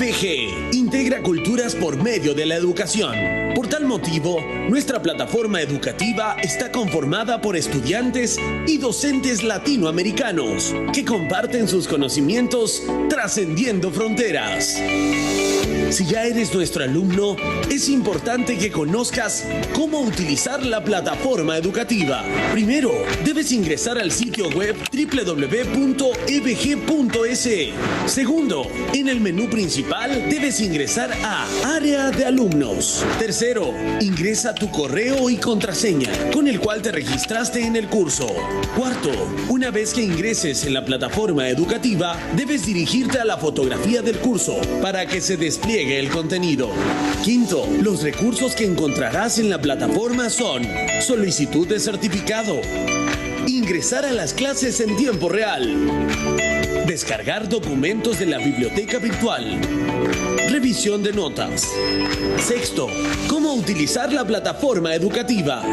EVG integra culturas por medio de la educación. Por tal motivo, nuestra plataforma educativa está conformada por estudiantes y docentes latinoamericanos que comparten sus conocimientos trascendiendo fronteras. Si ya eres nuestro alumno, es importante que conozcas cómo utilizar la plataforma educativa. Primero, debes ingresar al sitio web www.evg.es. Segundo, en el menú principal debes ingresar a Área de Alumnos. Tercero, ingresa tu correo y contraseña con el cual te registraste en el curso. Cuarto, una vez que ingreses en la plataforma educativa, debes dirigirte a la fotografía del curso para que se despliegue el contenido. Quinto, los recursos que encontrarás en la plataforma son solicitud de certificado, ingresar a las clases en tiempo real, descargar documentos de la biblioteca virtual, revisión de notas. Sexto, cómo utilizar la plataforma educativa.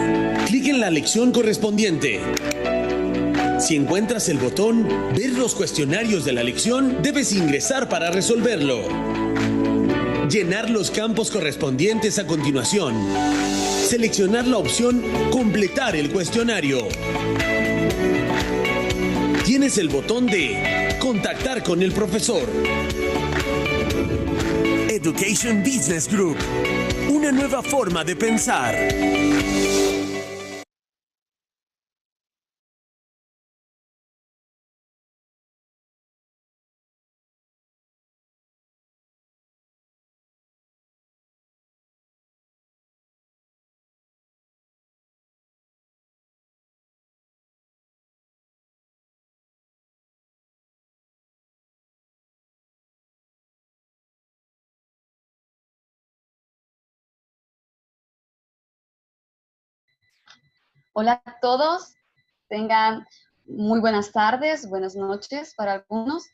Clic en la lección correspondiente. Si encuentras el botón Ver los cuestionarios de la lección, debes ingresar para resolverlo. Llenar los campos correspondientes a continuación. Seleccionar la opción Completar el cuestionario. Tienes el botón de Contactar con el profesor. Education Business Group. Una nueva forma de pensar. Hola a todos, tengan muy buenas tardes, buenas noches para algunos.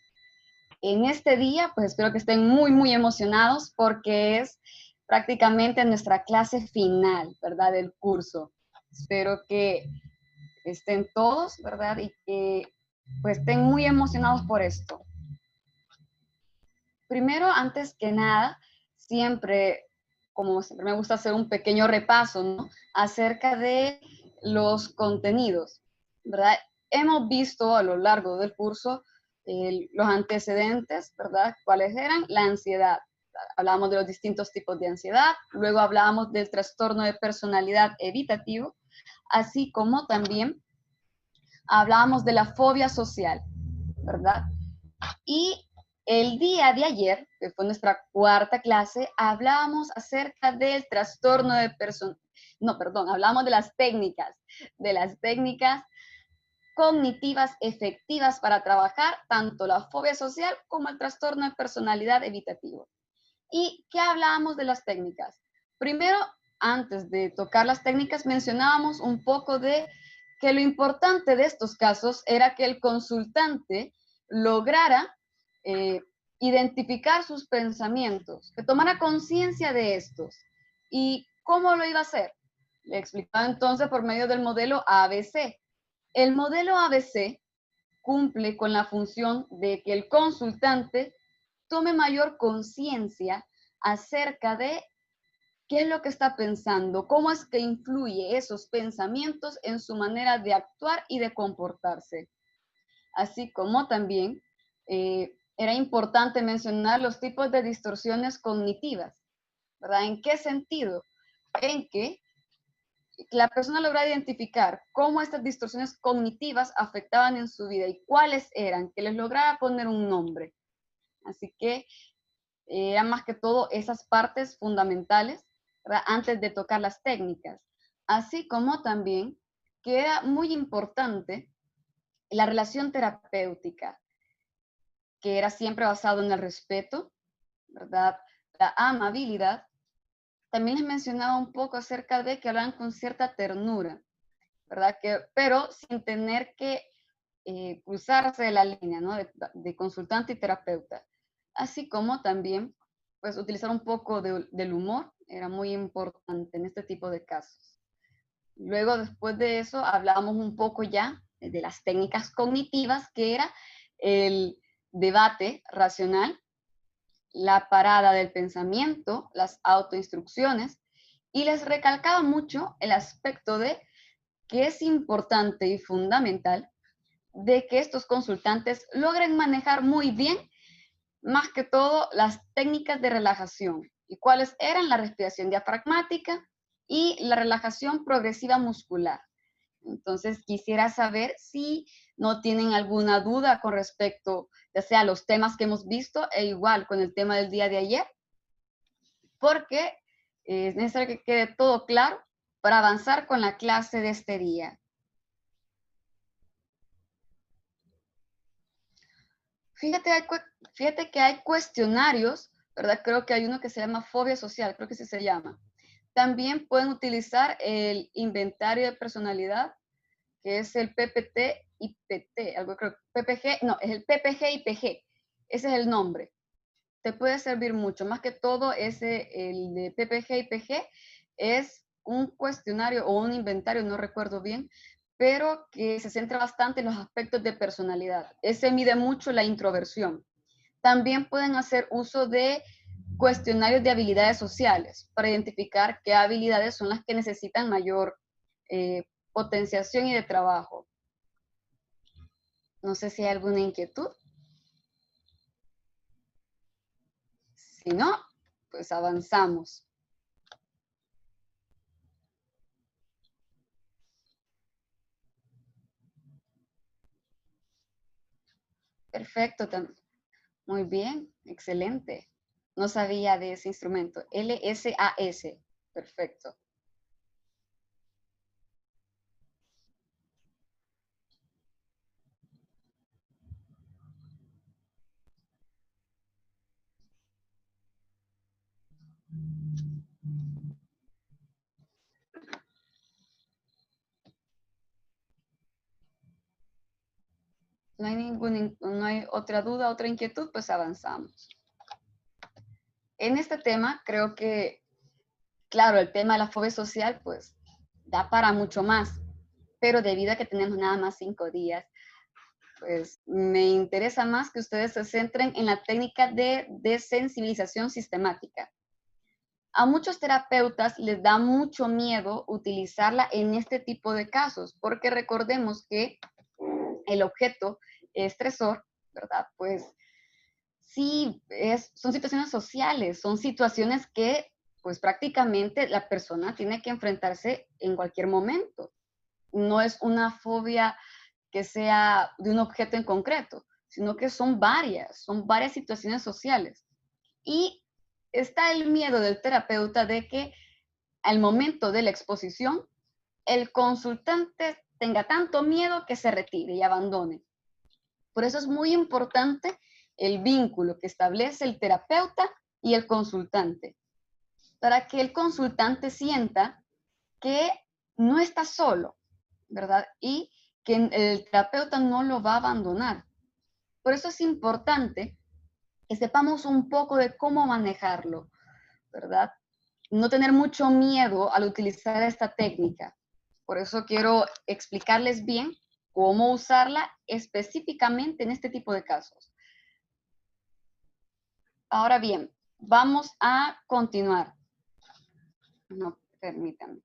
En este día, pues espero que estén muy emocionados porque es prácticamente nuestra clase final, ¿verdad? Del curso. Espero que estén todos, ¿verdad? Y que pues estén muy emocionados por esto. Primero, antes que nada, como siempre me gusta hacer un pequeño repaso, ¿no? Acerca de los contenidos, ¿verdad? Hemos visto a lo largo del curso los antecedentes, ¿verdad? ¿Cuáles eran? La ansiedad. Hablamos de los distintos tipos de ansiedad, luego hablábamos del trastorno de personalidad evitativo, así como también hablábamos de la fobia social, ¿verdad? Y el día de ayer, que fue nuestra cuarta clase, hablábamos acerca del trastorno de hablábamos de las técnicas cognitivas efectivas para trabajar tanto la fobia social como el trastorno de personalidad evitativo. ¿Y qué hablábamos de las técnicas? Primero, antes de tocar las técnicas, mencionábamos un poco de que lo importante de estos casos era que el consultante lograra identificar sus pensamientos, que tomara conciencia de estos. ¿Y cómo lo iba a hacer? Le explicaba entonces por medio del modelo ABC. El modelo ABC cumple con la función de que el consultante tome mayor conciencia acerca de qué es lo que está pensando, cómo es que influye esos pensamientos en su manera de actuar y de comportarse. Así como también era importante mencionar los tipos de distorsiones cognitivas, ¿verdad? ¿En qué sentido? En que la persona logra identificar cómo estas distorsiones cognitivas afectaban en su vida y cuáles eran, que les lograra poner un nombre. Así que eran más que todo esas partes fundamentales, ¿verdad? Antes de tocar las técnicas. Así como también que era muy importante la relación terapéutica, que era siempre basado en el respeto, ¿verdad? La amabilidad. También les mencionaba un poco acerca de que hablaban con cierta ternura, ¿verdad? Pero sin tener que cruzarse la línea, ¿no? De consultante y terapeuta. Así como también, pues, utilizar un poco del humor era muy importante en este tipo de casos. Luego, después de eso, hablábamos un poco ya de las técnicas cognitivas, que era el debate racional, la parada del pensamiento, las autoinstrucciones, y les recalcaba mucho el aspecto de que es importante y fundamental de que estos consultantes logren manejar muy bien, más que todo, las técnicas de relajación. ¿Y cuáles eran? La respiración diafragmática y la relajación progresiva muscular. Entonces, quisiera saber si no tienen alguna duda con respecto, ya sea a los temas que hemos visto, e igual con el tema del día de ayer, porque es necesario que quede todo claro para avanzar con la clase de este día. Fíjate que hay cuestionarios, ¿verdad? Creo que hay uno que se llama fobia social, creo que sí se llama. También pueden utilizar el inventario de personalidad, que es el PPT y PT, algo creo, PPG, no, es el PPG y PG, ese es el nombre. Te puede servir mucho, más que todo ese, el de PPG y PG, es un cuestionario o un inventario, no recuerdo bien, pero que se centra bastante en los aspectos de personalidad. Ese mide mucho la introversión. También pueden hacer uso de cuestionarios de habilidades sociales para identificar qué habilidades son las que necesitan mayor potenciación y de trabajo. No sé si hay alguna inquietud. Si no, pues avanzamos. Perfecto, muy bien, excelente. No sabía de ese instrumento. LSAS, perfecto. No hay otra duda, otra inquietud, pues avanzamos. En este tema creo que, claro, el tema de la fobia social, pues da para mucho más, pero debido a que tenemos nada más 5 días, pues me interesa más que ustedes se centren en la técnica de desensibilización sistemática. A muchos terapeutas les da mucho miedo utilizarla en este tipo de casos, porque recordemos que el objeto estresor, ¿verdad? Pues sí, son situaciones sociales, son situaciones que pues prácticamente la persona tiene que enfrentarse en cualquier momento. No es una fobia que sea de un objeto en concreto, sino que son varias situaciones sociales. Y está el miedo del terapeuta de que al momento de la exposición, el consultante tenga tanto miedo que se retire y abandone. Por eso es muy importante el vínculo que establece el terapeuta y el consultante, para que el consultante sienta que no está solo, ¿verdad? Y que el terapeuta no lo va a abandonar. Por eso es importante que sepamos un poco de cómo manejarlo, ¿verdad? No tener mucho miedo al utilizar esta técnica. Por eso quiero explicarles bien cómo usarla específicamente en este tipo de casos. Ahora bien, vamos a continuar. No, permítanme.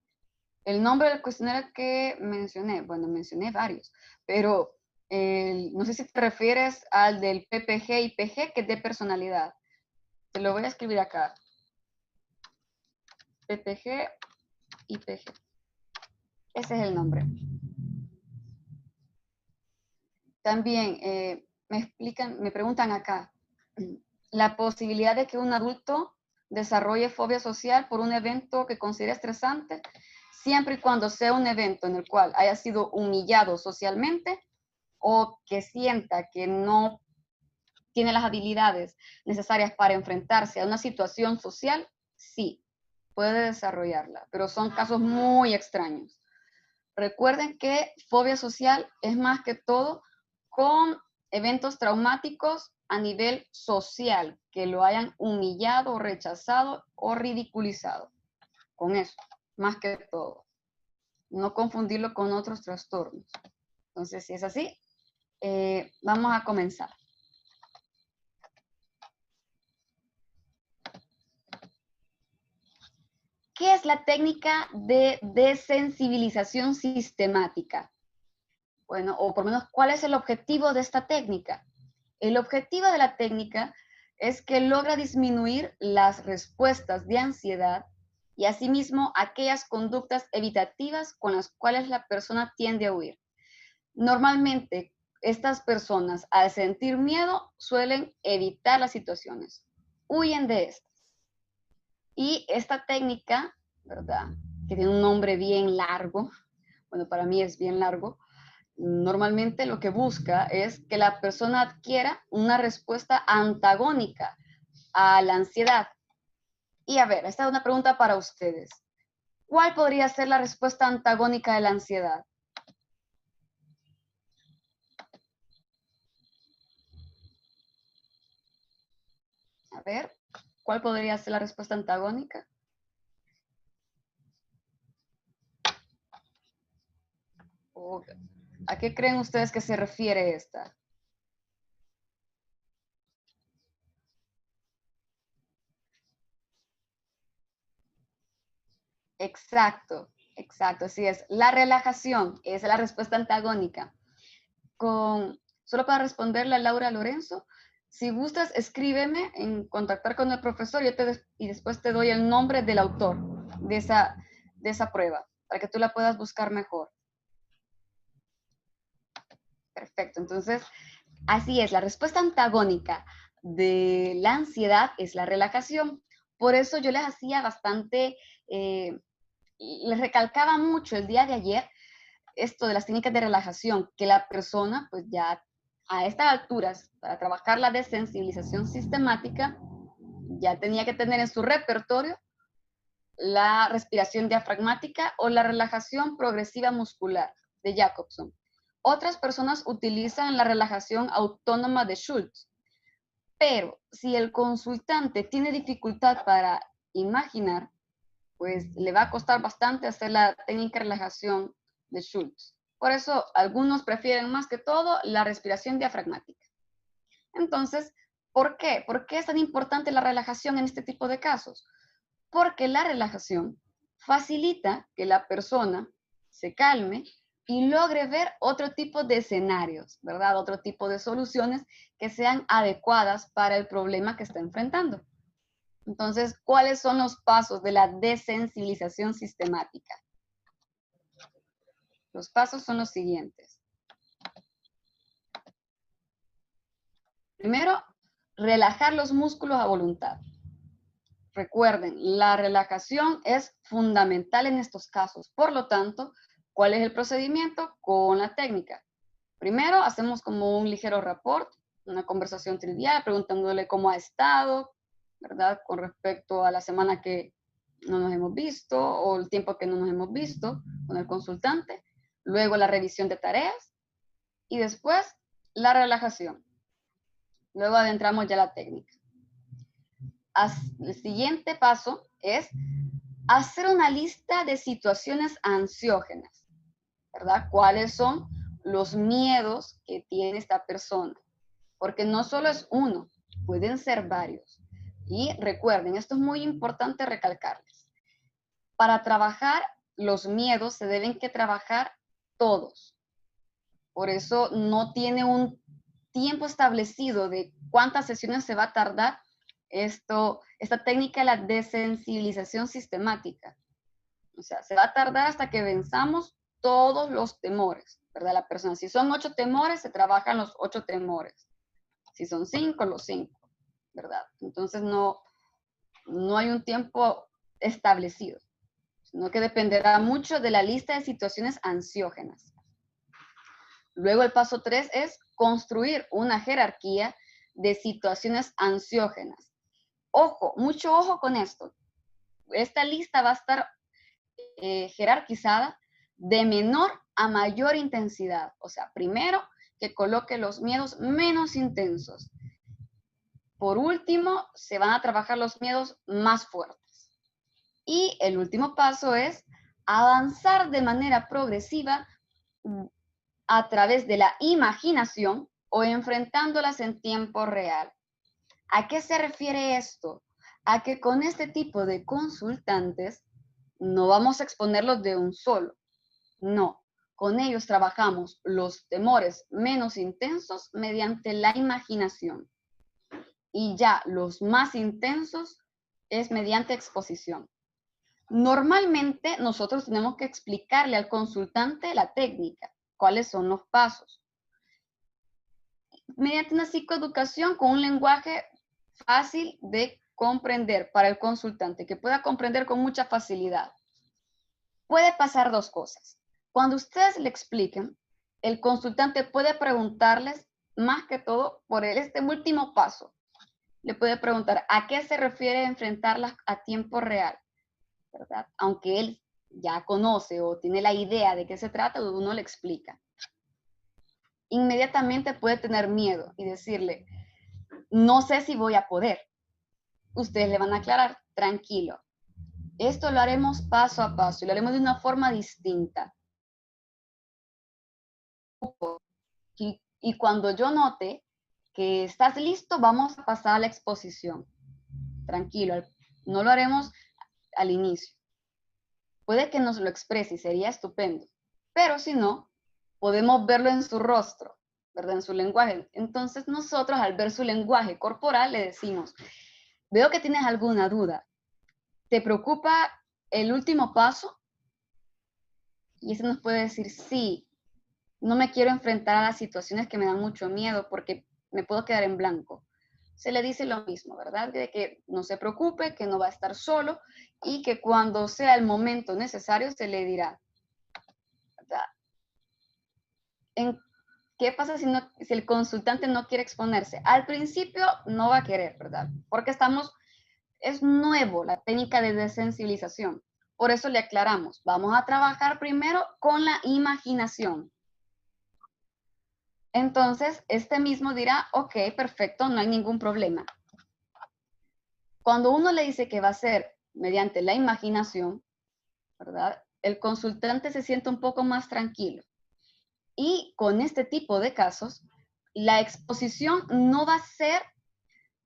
El nombre del cuestionario que mencioné, bueno, mencioné varios, pero no sé si te refieres al del PPG y PG, que es de personalidad. Te lo voy a escribir acá. PPG y PG. Ese es el nombre. También me preguntan acá, la posibilidad de que un adulto desarrolle fobia social por un evento que considera estresante, siempre y cuando sea un evento en el cual haya sido humillado socialmente o que sienta que no tiene las habilidades necesarias para enfrentarse a una situación social, sí, puede desarrollarla, pero son casos muy extraños. Recuerden que fobia social es más que todo con eventos traumáticos a nivel social, que lo hayan humillado, rechazado o ridiculizado. Con eso, más que todo. No confundirlo con otros trastornos. Entonces, si es así, vamos a comenzar. es la técnica de desensibilización sistemática? Bueno, o por lo menos, ¿cuál es el objetivo de esta técnica? El objetivo de la técnica es que logra disminuir las respuestas de ansiedad y asimismo aquellas conductas evitativas con las cuales la persona tiende a huir. Normalmente, estas personas al sentir miedo suelen evitar las situaciones, huyen de estas. Y esta técnica, ¿verdad? Que tiene un nombre bien largo, bueno, para mí es bien largo, normalmente lo que busca es que la persona adquiera una respuesta antagónica a la ansiedad. Y a ver, esta es una pregunta para ustedes. ¿Cuál podría ser la respuesta antagónica de la ansiedad? A ver, ¿cuál podría ser la respuesta antagónica? ¿A qué creen ustedes que se refiere esta? Exacto, exacto, así es. La relajación es la respuesta antagónica. Solo para responderle a Laura Lorenzo, si gustas, escríbeme en contactar con el profesor y después te doy el nombre del autor de esa prueba, para que tú la puedas buscar mejor. Perfecto, entonces, así es, la respuesta antagónica de la ansiedad es la relajación. Por eso yo les hacía bastante, les recalcaba mucho el día de ayer esto de las técnicas de relajación, que la persona, pues ya a estas alturas, para trabajar la desensibilización sistemática, ya tenía que tener en su repertorio la respiración diafragmática o la relajación progresiva muscular de Jacobson. Otras personas utilizan la relajación autónoma de Schultz, pero si el consultante tiene dificultad para imaginar, pues le va a costar bastante hacer la técnica de relajación de Schultz. Por eso algunos prefieren más que todo la respiración diafragmática. Entonces, ¿por qué? ¿Por qué es tan importante la relajación en este tipo de casos? Porque la relajación facilita que la persona se calme y logre ver otro tipo de escenarios, ¿verdad? Otro tipo de soluciones que sean adecuadas para el problema que está enfrentando. Entonces, ¿cuáles son los pasos de la desensibilización sistemática? Los pasos son los siguientes. Primero, relajar los músculos a voluntad. Recuerden, la relajación es fundamental en estos casos. Por lo tanto, ¿cuál es el procedimiento? Con la técnica. Primero, hacemos como un ligero rapport, una conversación trivial, preguntándole cómo ha estado, ¿verdad? Con respecto a la semana que no nos hemos visto o el tiempo que no nos hemos visto con el consultante. Luego la revisión de tareas y después la relajación. Luego adentramos ya la técnica. El siguiente paso es hacer una lista de situaciones ansiógenas, ¿verdad? ¿Cuáles son los miedos que tiene esta persona? Porque no solo es uno, pueden ser varios. Y recuerden, esto es muy importante recalcarles. Para trabajar los miedos se deben que trabajar todos. Por eso no tiene un tiempo establecido de cuántas sesiones se va a tardar esta técnica de la desensibilización sistemática. O sea, se va a tardar hasta que venzamos todos los temores, ¿verdad? La persona, si son 8 temores, se trabajan los 8 temores. Si son 5, los 5, ¿verdad? Entonces no hay un tiempo establecido, sino que dependerá mucho de la lista de situaciones ansiógenas. Luego el paso 3 es construir una jerarquía de situaciones ansiógenas. Ojo, mucho ojo con esto. Esta lista va a estar jerarquizada de menor a mayor intensidad. O sea, primero que coloque los miedos menos intensos. Por último, se van a trabajar los miedos más fuertes. Y el último paso es avanzar de manera progresiva a través de la imaginación o enfrentándolas en tiempo real. ¿A qué se refiere esto? A que con este tipo de consultantes No vamos a exponerlos de un solo. No. Con ellos trabajamos los temores menos intensos mediante la imaginación. Y ya los más intensos es mediante exposición. Normalmente nosotros tenemos que explicarle al consultante la técnica, cuáles son los pasos. Mediante una psicoeducación con un lenguaje fácil de comprender para el consultante, que pueda comprender con mucha facilidad. Puede pasar dos cosas. Cuando ustedes le expliquen, el consultante puede preguntarles más que todo por este último paso. Le puede preguntar a qué se refiere enfrentarlas a tiempo real, ¿verdad? Aunque él ya conoce o tiene la idea de qué se trata, uno le explica. Inmediatamente puede tener miedo y decirle, no sé si voy a poder. Ustedes le van a aclarar, tranquilo. Esto lo haremos paso a paso y lo haremos de una forma distinta. Y cuando yo note que estás listo, vamos a pasar a la exposición. Tranquilo, no lo haremos al inicio. Puede que nos lo exprese y sería estupendo, pero si no, podemos verlo en su rostro, ¿verdad? En su lenguaje. Entonces nosotros al ver su lenguaje corporal le decimos, veo que tienes alguna duda. ¿Te preocupa el último paso? Y ese nos puede decir, sí, no me quiero enfrentar a las situaciones que me dan mucho miedo porque me puedo quedar en blanco. Se le dice lo mismo, ¿verdad? De que no se preocupe, que no va a estar solo y que cuando sea el momento necesario se le dirá, ¿verdad? ¿Qué pasa si el consultante no quiere exponerse? Al principio no va a querer, ¿verdad? Porque es nuevo la técnica de desensibilización. Por eso le aclaramos, vamos a trabajar primero con la imaginación. Entonces, este mismo dirá, ok, perfecto, no hay ningún problema. Cuando uno le dice que va a ser mediante la imaginación, ¿verdad? El consultante se siente un poco más tranquilo. Y con este tipo de casos, la exposición no va a ser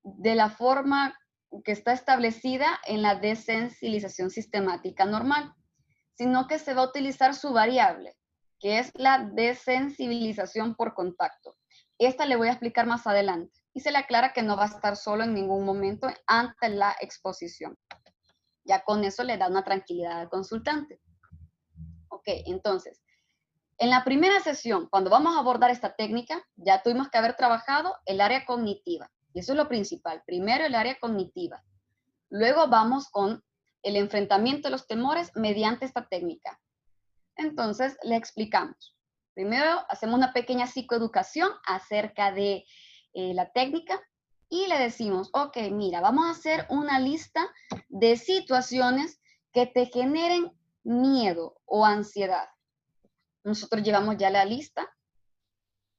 de la forma que está establecida en la desensibilización sistemática normal, sino que se va a utilizar su variable, que es la desensibilización por contacto. Esta le voy a explicar más adelante. Y se le aclara que no va a estar solo en ningún momento ante la exposición. Ya con eso le da una tranquilidad al consultante. Ok, entonces, en la primera sesión, cuando vamos a abordar esta técnica, ya tuvimos que haber trabajado el área cognitiva. Y eso es lo principal. Primero el área cognitiva. Luego vamos con el enfrentamiento de los temores mediante esta técnica. Entonces, le explicamos. Primero, hacemos una pequeña psicoeducación acerca de la técnica y le decimos, ok, mira, vamos a hacer una lista de situaciones que te generen miedo o ansiedad. Nosotros llevamos ya la lista,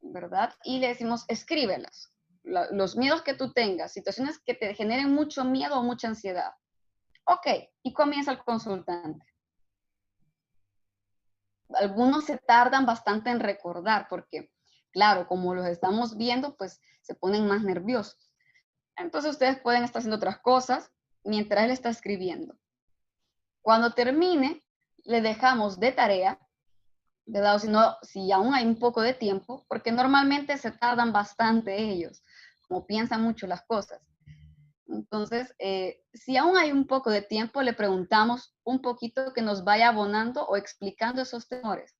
¿verdad? Y le decimos, escríbelas. Los miedos que tú tengas, situaciones que te generen mucho miedo o mucha ansiedad. Ok, y comienza el consultante. Algunos se tardan bastante en recordar porque, claro, como los estamos viendo, pues se ponen más nerviosos. Entonces ustedes pueden estar haciendo otras cosas mientras él está escribiendo. Cuando termine, le dejamos de tarea, ¿verdad? O si aún hay un poco de tiempo, porque normalmente se tardan bastante ellos, como piensan mucho las cosas. Entonces, si aún hay un poco de tiempo, le preguntamos un poquito que nos vaya abonando o explicando esos temores,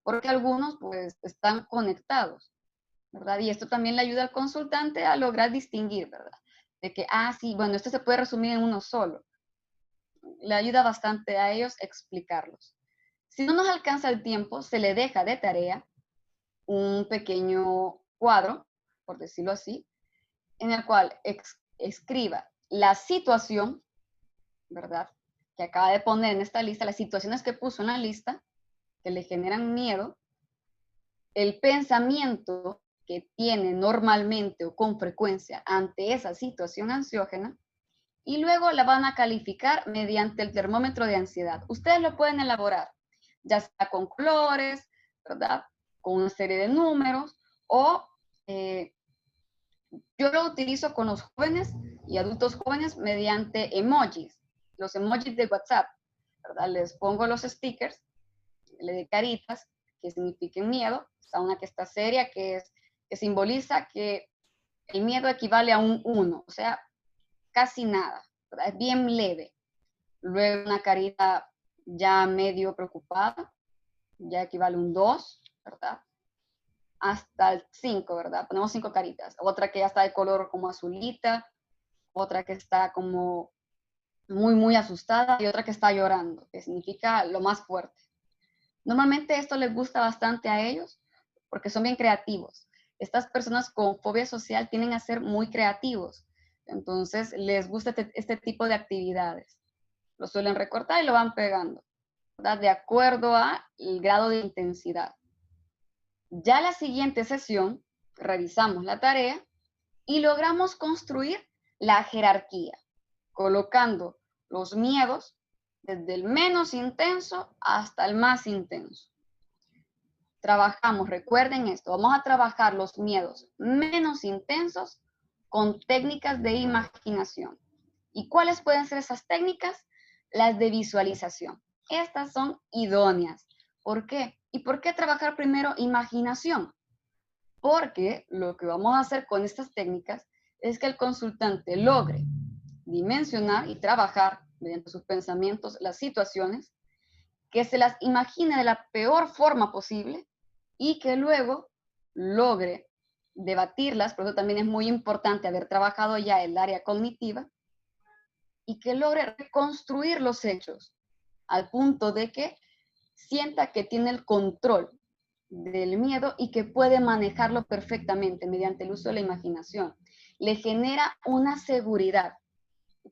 porque algunos pues están conectados, ¿verdad? Y esto también le ayuda al consultante a lograr distinguir, ¿verdad? De que, sí, bueno, esto se puede resumir en uno solo. Le ayuda bastante a ellos explicarlos. Si no nos alcanza el tiempo, se le deja de tarea un pequeño cuadro, por decirlo así, en el cual escriba la situación, ¿verdad? Que acaba de poner en esta lista, las situaciones que puso en la lista, que le generan miedo, el pensamiento que tiene normalmente o con frecuencia ante esa situación ansiógena, y luego la van a calificar mediante el termómetro de ansiedad. Ustedes lo pueden elaborar, ya sea con colores, ¿verdad? Con una serie de números, o yo lo utilizo con los jóvenes y adultos jóvenes mediante emojis, los emojis de WhatsApp. ¿verdad? Les pongo los stickers, le de caritas que signifiquen miedo. Está una que está seria, que simboliza que el miedo equivale a un 1, o sea, casi nada, ¿verdad? Es bien leve. Luego una carita ya medio preocupada, ya equivale a un 2, ¿verdad? Hasta el 5, ¿verdad? Ponemos 5 caritas. Otra que ya está de color como azulita, otra que está como muy, muy asustada y otra que está llorando, que significa lo más fuerte. Normalmente esto les gusta bastante a ellos porque son bien creativos. Estas personas con fobia social tienden a ser muy creativos. Entonces les gusta este tipo de actividades. Lo suelen recortar y lo van pegando, ¿verdad? De acuerdo al grado de intensidad. Ya la siguiente sesión, revisamos la tarea y logramos construir la jerarquía, colocando los miedos desde el menos intenso hasta el más intenso. Trabajamos, recuerden esto, vamos a trabajar los miedos menos intensos con técnicas de imaginación. ¿Y cuáles pueden ser esas técnicas? Las de visualización. Estas son idóneas. ¿Por qué? ¿Y por qué trabajar primero imaginación? Porque lo que vamos a hacer con estas técnicas es que el consultante logre dimensionar y trabajar mediante sus pensamientos las situaciones, que se las imagine de la peor forma posible y que luego logre debatirlas, por eso también es muy importante haber trabajado ya el área cognitiva, y que logre reconstruir los hechos al punto de que sienta que tiene el control del miedo y que puede manejarlo perfectamente mediante el uso de la imaginación. Le genera una seguridad.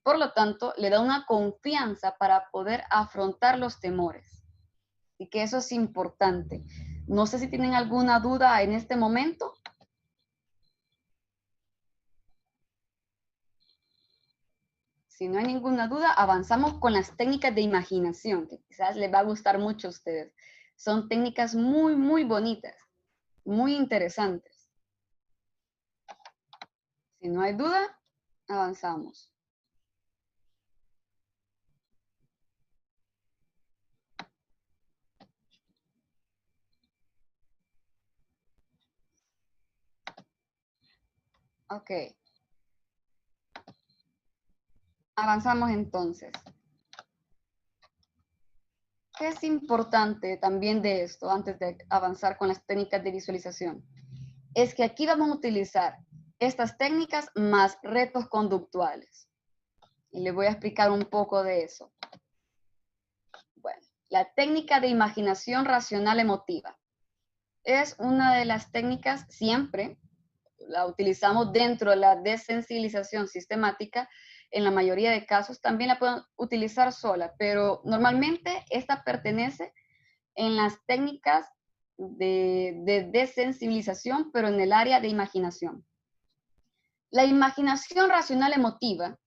Por lo tanto, le da una confianza para poder afrontar los temores. Y que eso es importante. No sé si tienen alguna duda en este momento. Si no hay ninguna duda, avanzamos con las técnicas de imaginación, que quizás les va a gustar mucho a ustedes. Son técnicas muy, muy bonitas, muy interesantes. Si no hay duda, avanzamos. Ok. Avanzamos entonces. ¿Qué es importante también de esto antes de avanzar con las técnicas de visualización? Es que aquí vamos a utilizar estas técnicas más retos conductuales. Y les voy a explicar un poco de eso. Bueno, la técnica de imaginación racional emotiva es una de las técnicas, siempre la utilizamos dentro de la desensibilización sistemática. En la mayoría de casos también la pueden utilizar sola, pero esta pertenece en las técnicas de desensibilización, pero en el área de imaginación. La imaginación racional emotiva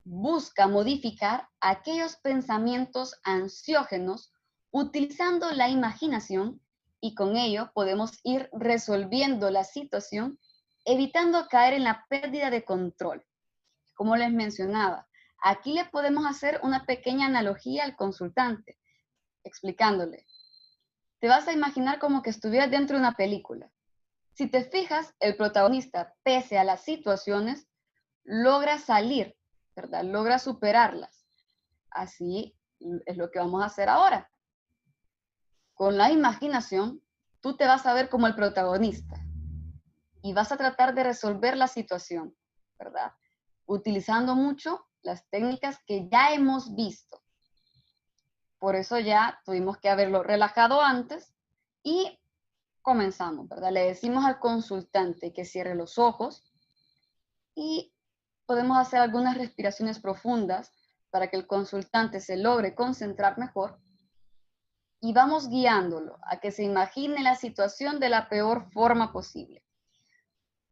busca modificar aquellos pensamientos ansiógenos utilizando la imaginación y con ello podemos ir resolviendo la situación, evitando caer en la pérdida de control. Como les mencionaba, aquí le podemos hacer una pequeña analogía al consultante, explicándole. Te vas a imaginar como que estuvieras dentro de una película. Si te fijas, el protagonista, pese a las situaciones, logra salir, ¿verdad? Logra superarlas. Así es lo que vamos a hacer ahora. Con la imaginación, tú te vas a ver como el protagonista y vas a tratar de resolver la situación, ¿verdad? Utilizando mucho las técnicas que ya hemos visto. Por eso ya tuvimos que haberlo relajado antes y comenzamos, ¿verdad? Le decimos al consultante que cierre los ojos y podemos hacer algunas respiraciones profundas para que el consultante se logre concentrar mejor y vamos guiándolo a que se imagine la situación de la peor forma posible.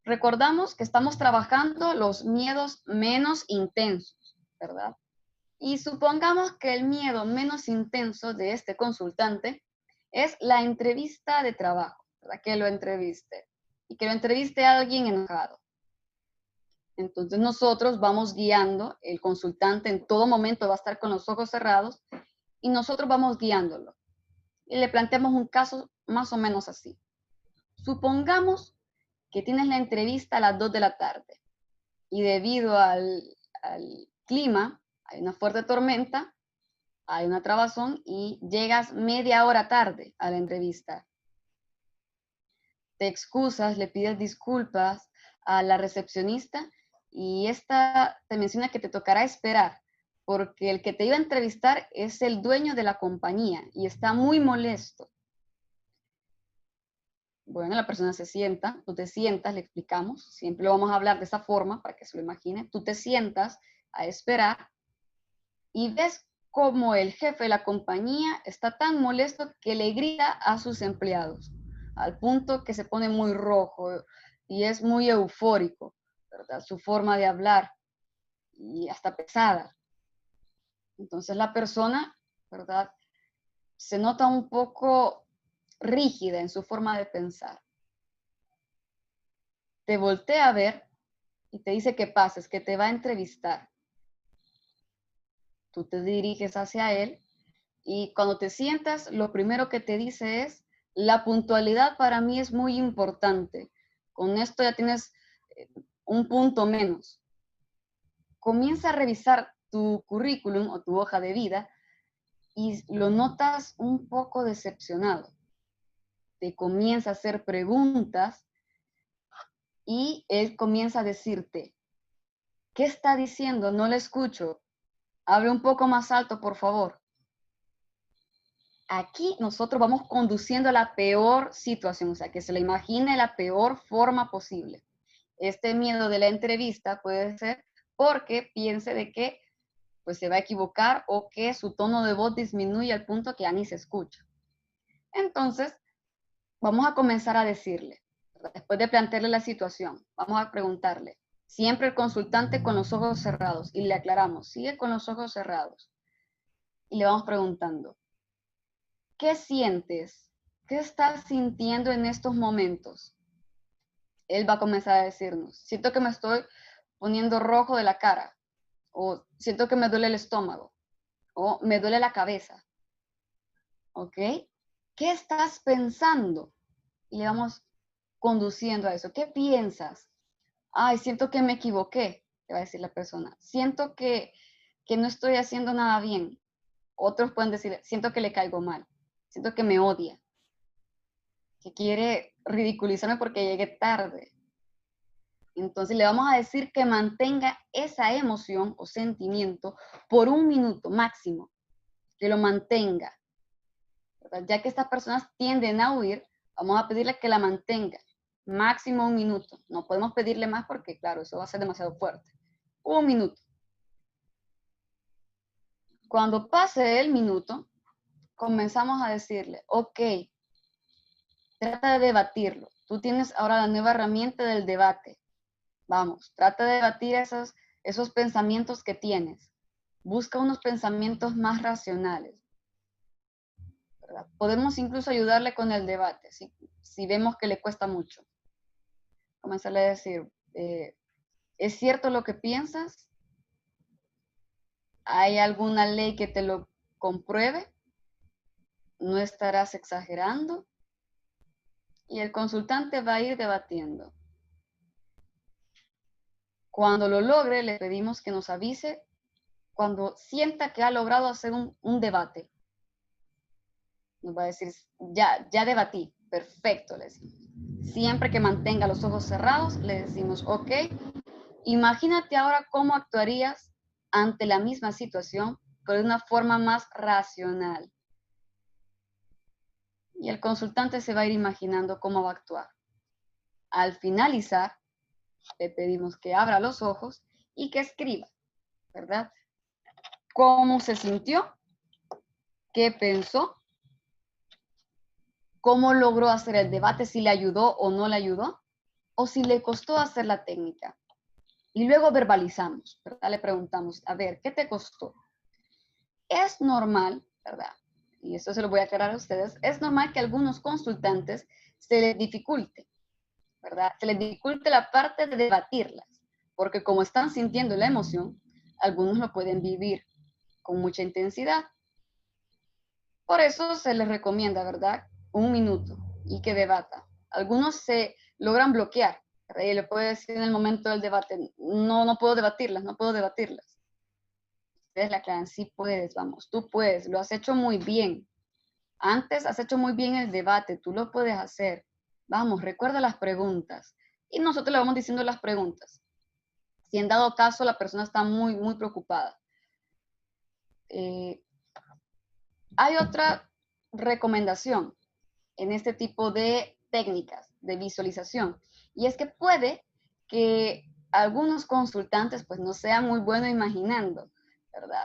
Recordamos que estamos trabajando los miedos menos intensos, ¿verdad? Y supongamos que el miedo menos intenso de este consultante es la entrevista de trabajo, ¿verdad? Que lo entreviste y que lo entreviste a alguien enojado. Entonces nosotros vamos guiando, el consultante en todo momento va a estar con los ojos cerrados y nosotros vamos guiándolo. Y le planteamos un caso más o menos así. Supongamos que tienes la entrevista a las 2 de la tarde y debido al clima, hay una fuerte tormenta, hay una trabazón y llegas media hora tarde a la entrevista. Te excusas, le pides disculpas a la recepcionista y esta te menciona que te tocará esperar porque el que te iba a entrevistar es el dueño de la compañía y está muy molesto. Bueno, la persona se sienta, tú te sientas, le explicamos, siempre lo vamos a hablar de esa forma para que se lo imagine, tú te sientas a esperar y ves cómo el jefe de la compañía está tan molesto que le grita a sus empleados, al punto que se pone muy rojo y es muy eufórico, ¿verdad? Su forma de hablar y hasta pesada. Entonces la persona, ¿verdad? Se nota un poco rígida en su forma de pensar. Te voltea a ver y te dice que pases, que te va a entrevistar. Tú te diriges hacia él y cuando te sientas, lo primero que te dice es, la puntualidad para mí es muy importante. Con esto ya tienes un punto menos. Comienza a revisar tu currículum o tu hoja de vida y lo notas un poco decepcionado. Te comienza a hacer preguntas y él comienza a decirte, ¿qué está diciendo? No le escucho. Hable un poco más alto, por favor. Aquí nosotros vamos conduciendo a la peor situación, o sea, que se le imagine la peor forma posible. Este miedo de la entrevista puede ser porque piense de que pues, se va a equivocar o que su tono de voz disminuye al punto que ya ni se escucha. Entonces, vamos a comenzar a decirle, ¿verdad? Después de plantearle la situación, vamos a preguntarle, siempre el consultante con los ojos cerrados, y le aclaramos, sigue con los ojos cerrados. Y le vamos preguntando, ¿qué sientes? ¿Qué estás sintiendo en estos momentos? Él va a comenzar a decirnos, siento que me estoy poniendo rojo de la cara, o siento que me duele el estómago, o me duele la cabeza. ¿Ok? ¿Qué estás pensando? Y le vamos conduciendo a eso. ¿Qué piensas? Ay, siento que me equivoqué, te va a decir la persona. Siento que no estoy haciendo nada bien. Otros pueden decir, siento que le caigo mal. Siento que me odia. Que quiere ridiculizarme porque llegué tarde. Entonces le vamos a decir que mantenga esa emoción o sentimiento por 1 minuto máximo. Que lo mantenga. ¿Verdad? Ya que estas personas tienden a huir, vamos a pedirle que la mantenga. Máximo 1 minuto. No podemos pedirle más porque, claro, eso va a ser demasiado fuerte. 1 minuto. Cuando pase el minuto, comenzamos a decirle, ok, trata de debatirlo. Tú tienes ahora la nueva herramienta del debate. Vamos, trata de debatir esos pensamientos que tienes. Busca unos pensamientos más racionales. ¿Verdad? Podemos incluso ayudarle con el debate, si vemos que le cuesta mucho. Comenzarle a decir, ¿es cierto lo que piensas? ¿Hay alguna ley que te lo compruebe? ¿No estarás exagerando? Y el consultante va a ir debatiendo. Cuando lo logre, le pedimos que nos avise cuando sienta que ha logrado hacer un debate. Nos va a decir, ya debatí, perfecto, le decimos. Siempre que mantenga los ojos cerrados, le decimos, ok, imagínate ahora cómo actuarías ante la misma situación, pero de una forma más racional. Y el consultante se va a ir imaginando cómo va a actuar. Al finalizar, le pedimos que abra los ojos y que escriba, ¿verdad? ¿Cómo se sintió? ¿Qué pensó? ¿Cómo logró hacer el debate? ¿Si le ayudó o no le ayudó? ¿O si le costó hacer la técnica? Y luego verbalizamos, ¿verdad? Le preguntamos, a ver, ¿qué te costó? Es normal, ¿verdad? Y esto se lo voy a aclarar a ustedes, es normal que a algunos consultantes se les dificulte, ¿verdad? Se les dificulte la parte de debatirlas, porque como están sintiendo la emoción, algunos lo pueden vivir con mucha intensidad. Por eso se les recomienda, ¿verdad? 1 minuto y que debata. Algunos se logran bloquear, ¿verdad? Y le puede decir en el momento del debate, no, no puedo debatirlas, no puedo debatirlas. Ustedes le aclaran, sí puedes, vamos, tú puedes, lo has hecho muy bien. Antes has hecho muy bien el debate, tú lo puedes hacer. Vamos, recuerda las preguntas. Y nosotros le vamos diciendo las preguntas. Si en dado caso la persona está muy, muy preocupada. Hay otra recomendación en este tipo de técnicas de visualización, y es que puede que algunos consultantes pues no sean muy buenos imaginando, ¿verdad?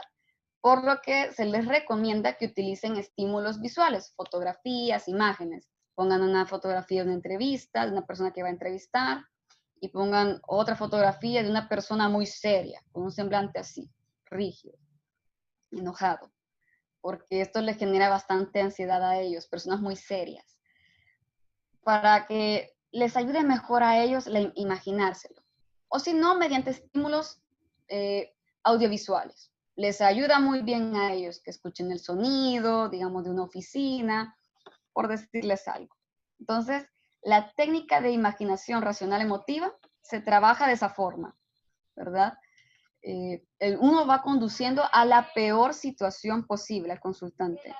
Por lo que se les recomienda que utilicen estímulos visuales, fotografías, imágenes. Pongan una fotografía de una entrevista, de una persona que va a entrevistar, y pongan otra fotografía de una persona muy seria, con un semblante así, rígido, enojado, porque esto les genera bastante ansiedad a ellos, personas muy serias, para que les ayude mejor a ellos imaginárselo. O si no, mediante estímulos audiovisuales. Les ayuda muy bien a ellos que escuchen el sonido, digamos, de una oficina, por decirles algo. Entonces, la técnica de imaginación racional emotiva se trabaja de esa forma, ¿verdad? Uno va conduciendo a la peor situación posible al consultante.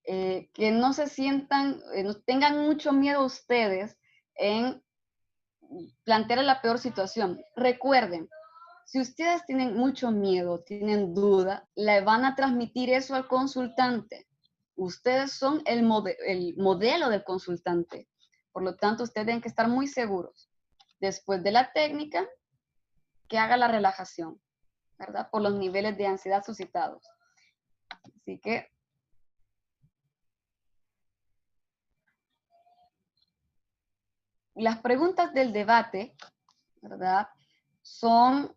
Que no se sientan, no tengan mucho miedo ustedes en plantear la peor situación. Recuerden, si ustedes tienen mucho miedo, tienen duda, le van a transmitir eso al consultante. Ustedes son el modelo del consultante. Por lo tanto, ustedes tienen que estar muy seguros. Después de la técnica, que haga la relajación, ¿verdad? Por los niveles de ansiedad suscitados. Así que las preguntas del debate, ¿verdad? Son,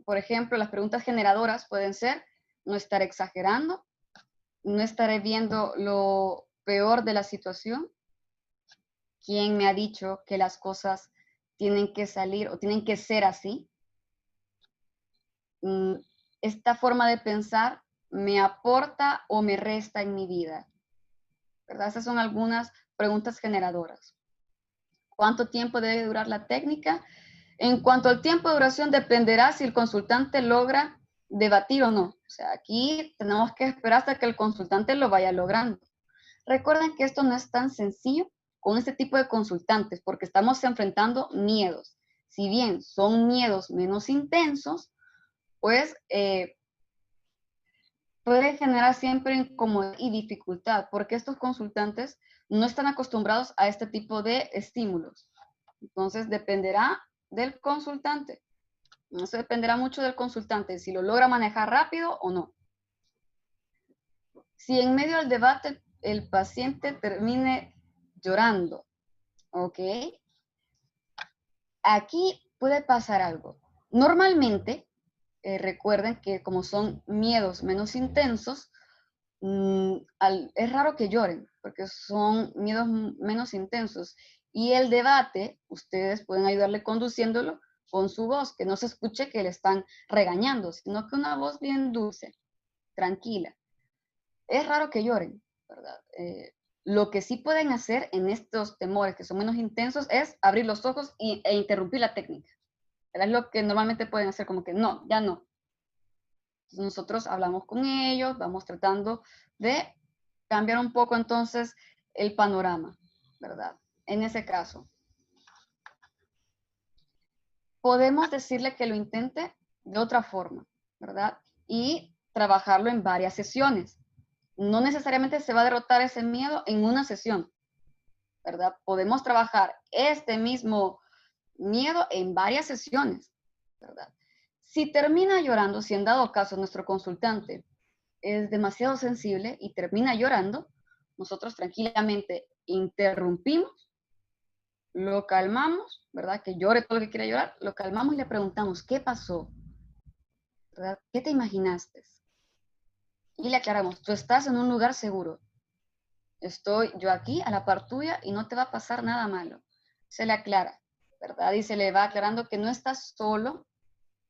por ejemplo, las preguntas generadoras pueden ser, no estaré exagerando, no estaré viendo lo peor de la situación, quién me ha dicho que las cosas tienen que salir o tienen que ser así, esta forma de pensar me aporta o me resta en mi vida, ¿verdad? Esas son algunas preguntas generadoras. ¿Cuánto tiempo debe durar la técnica? En cuanto al tiempo de duración, dependerá si el consultante logra debatir o no. O sea, aquí tenemos que esperar hasta que el consultante lo vaya logrando. Recuerden que esto no es tan sencillo con este tipo de consultantes porque estamos enfrentando miedos. Si bien son miedos menos intensos, pues puede generar siempre incomodidad y dificultad porque estos consultantes no están acostumbrados a este tipo de estímulos. Entonces, dependerá del consultante. Eso dependerá mucho del consultante, si lo logra manejar rápido o no. Si en medio del debate el paciente termine llorando, ¿ok? Aquí puede pasar algo. Normalmente, recuerden que como son miedos menos intensos, es raro que lloren, porque son miedos menos intensos. Y el debate, ustedes pueden ayudarle conduciéndolo con su voz, que no se escuche que le están regañando, sino que una voz bien dulce, tranquila. Es raro que lloren, ¿verdad? Lo que sí pueden hacer en estos temores que son menos intensos es abrir los ojos e interrumpir la técnica. Es lo que normalmente pueden hacer, como que no, ya no. Entonces nosotros hablamos con ellos, vamos tratando de cambiar un poco entonces el panorama, ¿verdad? En ese caso, podemos decirle que lo intente de otra forma, ¿verdad? Y trabajarlo en varias sesiones. No necesariamente se va a derrotar ese miedo en una sesión, ¿verdad? Podemos trabajar este mismo miedo en varias sesiones, ¿verdad? Si termina llorando, si en dado caso nuestro consultante es demasiado sensible y termina llorando, nosotros tranquilamente interrumpimos, lo calmamos, ¿verdad? Que llore todo lo que quiera llorar, lo calmamos y le preguntamos, ¿qué pasó? ¿Verdad? ¿Qué te imaginaste? Y le aclaramos, tú estás en un lugar seguro. Estoy yo aquí a la par tuya y no te va a pasar nada malo. Se le aclara, ¿verdad? Y se le va aclarando que no estás solo,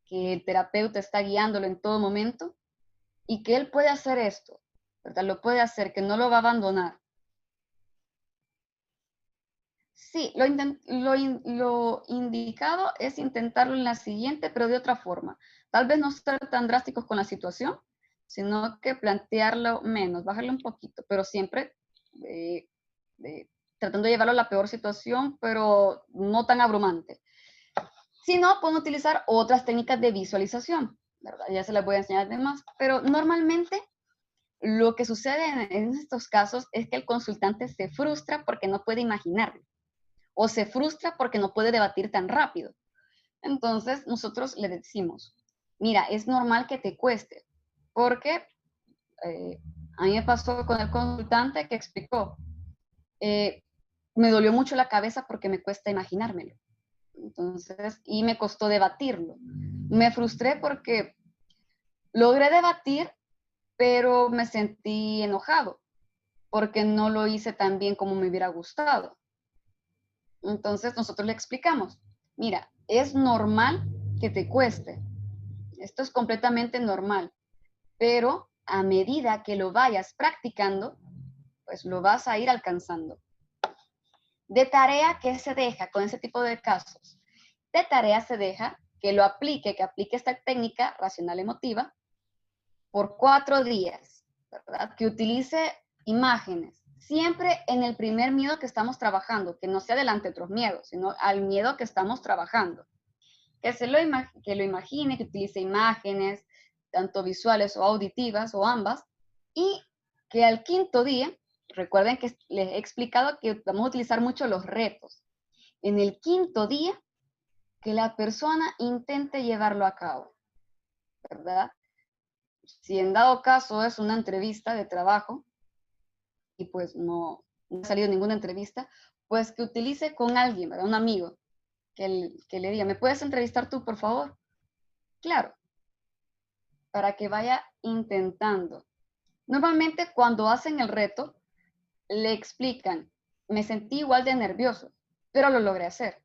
que el terapeuta está guiándolo en todo momento y que él puede hacer esto. ¿verdad? Lo puede hacer, que no lo va a abandonar. Sí, lo indicado es intentarlo en la siguiente, pero de otra forma. Tal vez no ser tan drásticos con la situación, sino que plantearlo menos, bajarle un poquito, pero siempre eh, tratando de llevarlo a la peor situación, pero no tan abrumante. Si no, pueden utilizar otras técnicas de visualización, ¿verdad? Ya se las voy a enseñar además, pero normalmente lo que sucede en estos casos es que el consultante se frustra porque no puede imaginarlo o se frustra porque no puede debatir tan rápido. Entonces nosotros le decimos, mira, es normal que te cueste, porque a mí me pasó con el consultante que explicó, me dolió mucho la cabeza porque me cuesta imaginármelo. Entonces, y me costó debatirlo. Me frustré porque logré debatir, pero me sentí enojado porque no lo hice tan bien como me hubiera gustado. Entonces nosotros le explicamos, mira, es normal que te cueste. Esto es completamente normal, pero a medida que lo vayas practicando, pues lo vas a ir alcanzando. De tarea que se deja con ese tipo de casos. De tarea se deja que lo aplique, que aplique esta técnica racional emotiva por 4 días, ¿verdad? Que utilice imágenes, siempre en el primer miedo que estamos trabajando, que no sea delante de otros miedos, sino al miedo que estamos trabajando. Que lo imagine, que utilice imágenes, tanto visuales o auditivas o ambas, y que al 5.º día, recuerden que les he explicado que vamos a utilizar mucho los retos. En el 5.º día, que la persona intente llevarlo a cabo, ¿verdad? Si en dado caso es una entrevista de trabajo y pues no ha salido ninguna entrevista, pues que utilice con alguien, ¿verdad? Un amigo, que le diga, ¿me puedes entrevistar tú, por favor? Claro, para que vaya intentando. Normalmente cuando hacen el reto, le explican, me sentí igual de nervioso, pero lo logré hacer.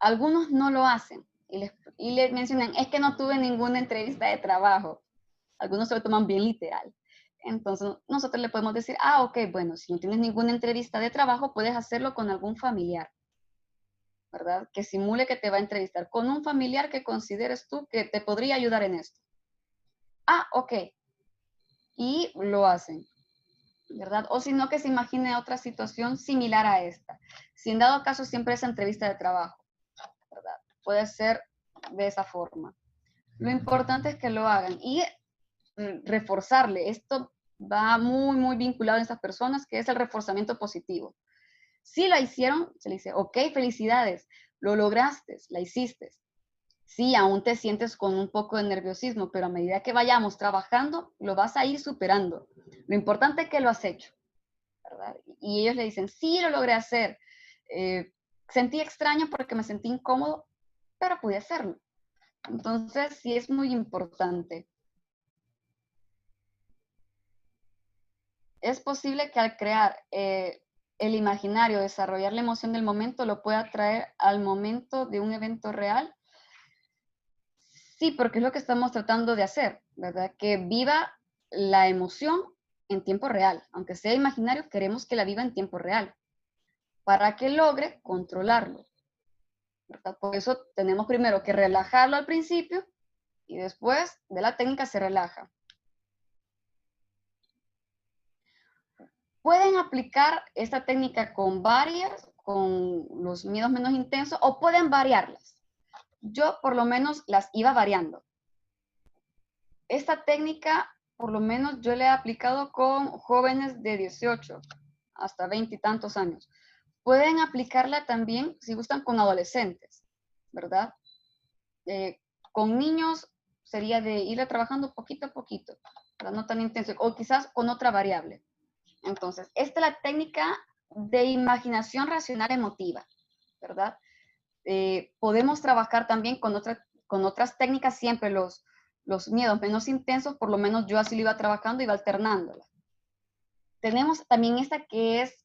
Algunos no lo hacen y le mencionan, es que no tuve ninguna entrevista de trabajo. Algunos se lo toman bien literal. Entonces nosotros le podemos decir, ah, ok, bueno, si no tienes ninguna entrevista de trabajo, puedes hacerlo con algún familiar, ¿verdad? Que simule que te va a entrevistar con un familiar que consideres tú que te podría ayudar en esto. Ah, ok. Y lo hacen, ¿verdad? O si no, que se imagine otra situación similar a esta. Si en dado caso siempre es entrevista de trabajo, ¿verdad? Puede ser de esa forma. Lo importante es que lo hagan y reforzarle. Esto va muy, muy vinculado a estas personas, que es el reforzamiento positivo. Si la hicieron, se le dice, ok, felicidades, lo lograste, la hiciste. Sí, aún te sientes con un poco de nerviosismo, pero a medida que vayamos trabajando, lo vas a ir superando. Lo importante es que lo has hecho, ¿verdad? Y ellos le dicen, sí, lo logré hacer. Sentí extraño porque me sentí incómodo, pero pude hacerlo. Entonces, sí es muy importante. Es posible que al crear el imaginario, desarrollar la emoción del momento, lo pueda traer al momento de un evento real. Sí, porque es lo que estamos tratando de hacer, ¿verdad? Que viva la emoción en tiempo real. Aunque sea imaginario, queremos que la viva en tiempo real para que logre controlarlo, ¿verdad? Por eso tenemos primero que relajarlo al principio y después de la técnica se relaja. Pueden aplicar esta técnica con los miedos menos intensos, o pueden variarlas. Yo por lo menos las iba variando. Esta técnica, por lo menos yo la he aplicado con jóvenes de 18 hasta 20 y tantos años. Pueden aplicarla también, si gustan, con adolescentes, ¿verdad? Con niños sería de irla trabajando poquito a poquito, ¿verdad? No tan intenso, o quizás con otra variable. Entonces, esta es la técnica de imaginación racional emotiva, ¿verdad? Podemos trabajar también con otras técnicas, siempre los miedos menos intensos, por lo menos yo así lo iba trabajando, iba alternándola. Tenemos también esta que es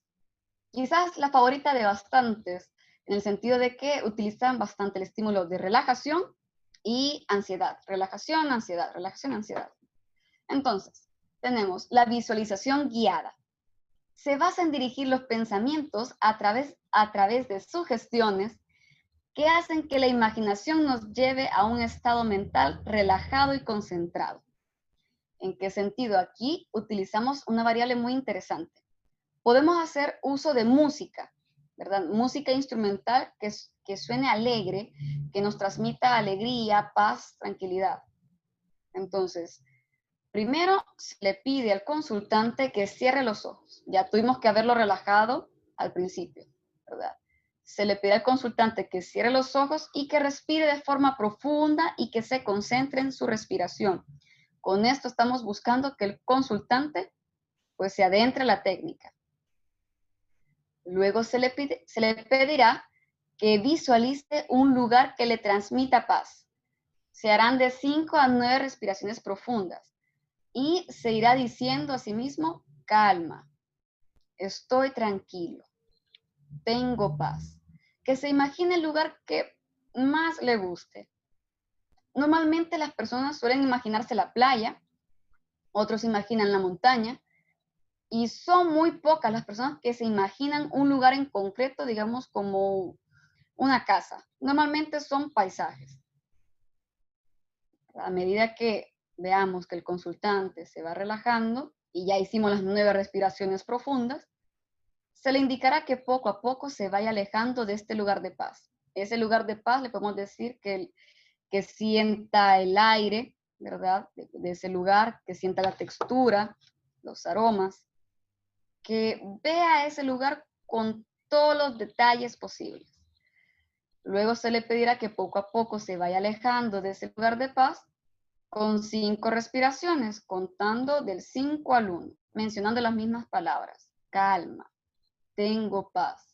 quizás la favorita de bastantes, en el sentido de que utilizan bastante el estímulo de relajación y ansiedad. Relajación, ansiedad, relajación, ansiedad. Entonces, tenemos la visualización guiada. Se basa en dirigir los pensamientos a través de sugestiones que hacen que la imaginación nos lleve a un estado mental relajado y concentrado. ¿En qué sentido? Aquí utilizamos una variable muy interesante. Podemos hacer uso de música, ¿verdad? Música instrumental que suene alegre, que nos transmita alegría, paz, tranquilidad. Entonces, primero se le pide al consultante que cierre los ojos. Ya tuvimos que haberlo relajado al principio, ¿verdad? Se le pide al consultante que cierre los ojos y que respire de forma profunda y que se concentre en su respiración. Con esto estamos buscando que el consultante pues se adentre en la técnica. Luego se le pedirá que visualice un lugar que le transmita paz. Se harán de 5 a 9 respiraciones profundas y se irá diciendo a sí mismo, calma, estoy tranquilo, tengo paz. Que se imagine el lugar que más le guste. Normalmente las personas suelen imaginarse la playa, otros imaginan la montaña, y son muy pocas las personas que se imaginan un lugar en concreto, digamos como una casa. Normalmente son paisajes. A medida que veamos que el consultante se va relajando y ya hicimos las 9 respiraciones profundas, se le indicará que poco a poco se vaya alejando de este lugar de paz. Ese lugar de paz le podemos decir que sienta el aire, ¿verdad? De ese lugar, que sienta la textura, los aromas, que vea ese lugar con todos los detalles posibles. Luego se le pedirá que poco a poco se vaya alejando de ese lugar de paz con 5 respiraciones, contando del 5 al 1, mencionando las mismas palabras. Calma, tengo paz,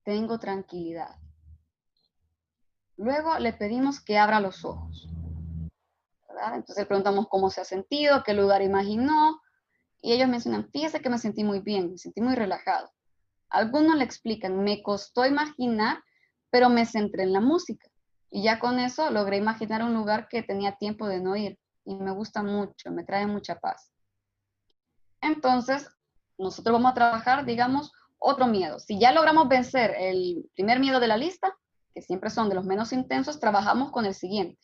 tengo tranquilidad. Luego le pedimos que abra los ojos, ¿verdad? Entonces le preguntamos cómo se ha sentido, qué lugar imaginó, y ellos mencionan, fíjese que me sentí muy bien, me sentí muy relajado. Algunos le explican, me costó imaginar, pero me centré en la música. Y ya con eso logré imaginar un lugar que tenía tiempo de no ir y me gusta mucho, me trae mucha paz. Entonces, nosotros vamos a trabajar, digamos, otro miedo. Si ya logramos vencer el primer miedo de la lista, que siempre son de los menos intensos, trabajamos con el siguiente.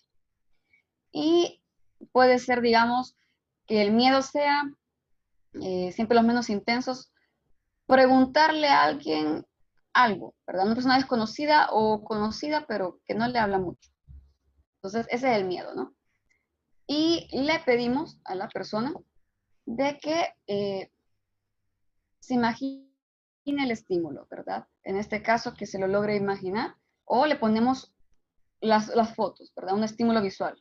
Y puede ser, digamos, que el miedo sea siempre los menos intensos, preguntarle a alguien algo, ¿verdad? Una persona desconocida o conocida, pero que no le habla mucho. Entonces, ese es el miedo, ¿no? Y le pedimos a la persona de que se imagine el estímulo, ¿verdad? En este caso, que se lo logre imaginar, o le ponemos las fotos, ¿verdad? Un estímulo visual.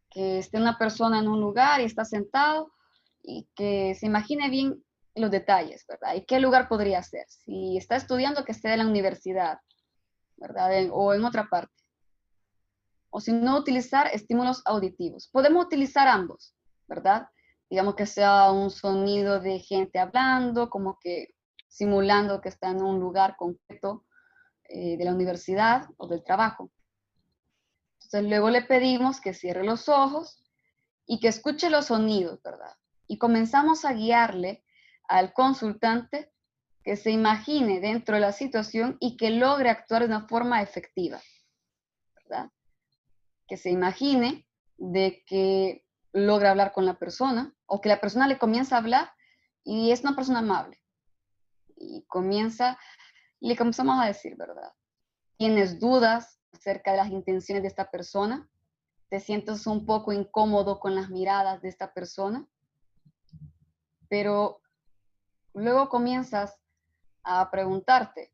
Que esté una persona en un lugar y está sentado y que se imagine bien los detalles, ¿verdad? ¿Y qué lugar podría ser? Si está estudiando, que esté en la universidad, ¿verdad? O en otra parte. O si no, utilizar estímulos auditivos. Podemos utilizar ambos, ¿verdad? Digamos que sea un sonido de gente hablando, como que simulando que está en un lugar concreto de la universidad o del trabajo. Entonces luego le pedimos que cierre los ojos y que escuche los sonidos, ¿verdad? Y comenzamos a guiarle al consultante que se imagine dentro de la situación y que logre actuar de una forma efectiva, ¿verdad? Que se imagine de que logra hablar con la persona o que la persona le comienza a hablar y es una persona amable. Y le comenzamos a decir, ¿verdad? ¿Tienes dudas acerca de las intenciones de esta persona? ¿Te sientes un poco incómodo con las miradas de esta persona? Pero luego comienzas a preguntarte,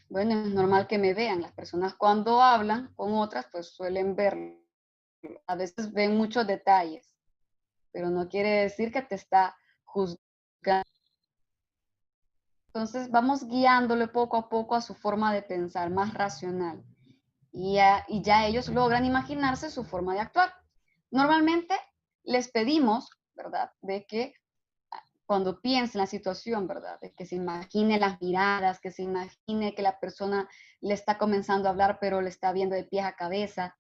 bueno, es normal que me vean. Las personas cuando hablan con otras, pues suelen verlo. A veces ven muchos detalles, pero no quiere decir que te está juzgando. Entonces vamos guiándole poco a poco a su forma de pensar más racional. Y ya ellos logran imaginarse su forma de actuar. Normalmente les pedimos, ¿verdad?, de que cuando piense en la situación, ¿verdad?, de que se imagine las miradas, que se imagine que la persona le está comenzando a hablar, pero le está viendo de pies a cabeza.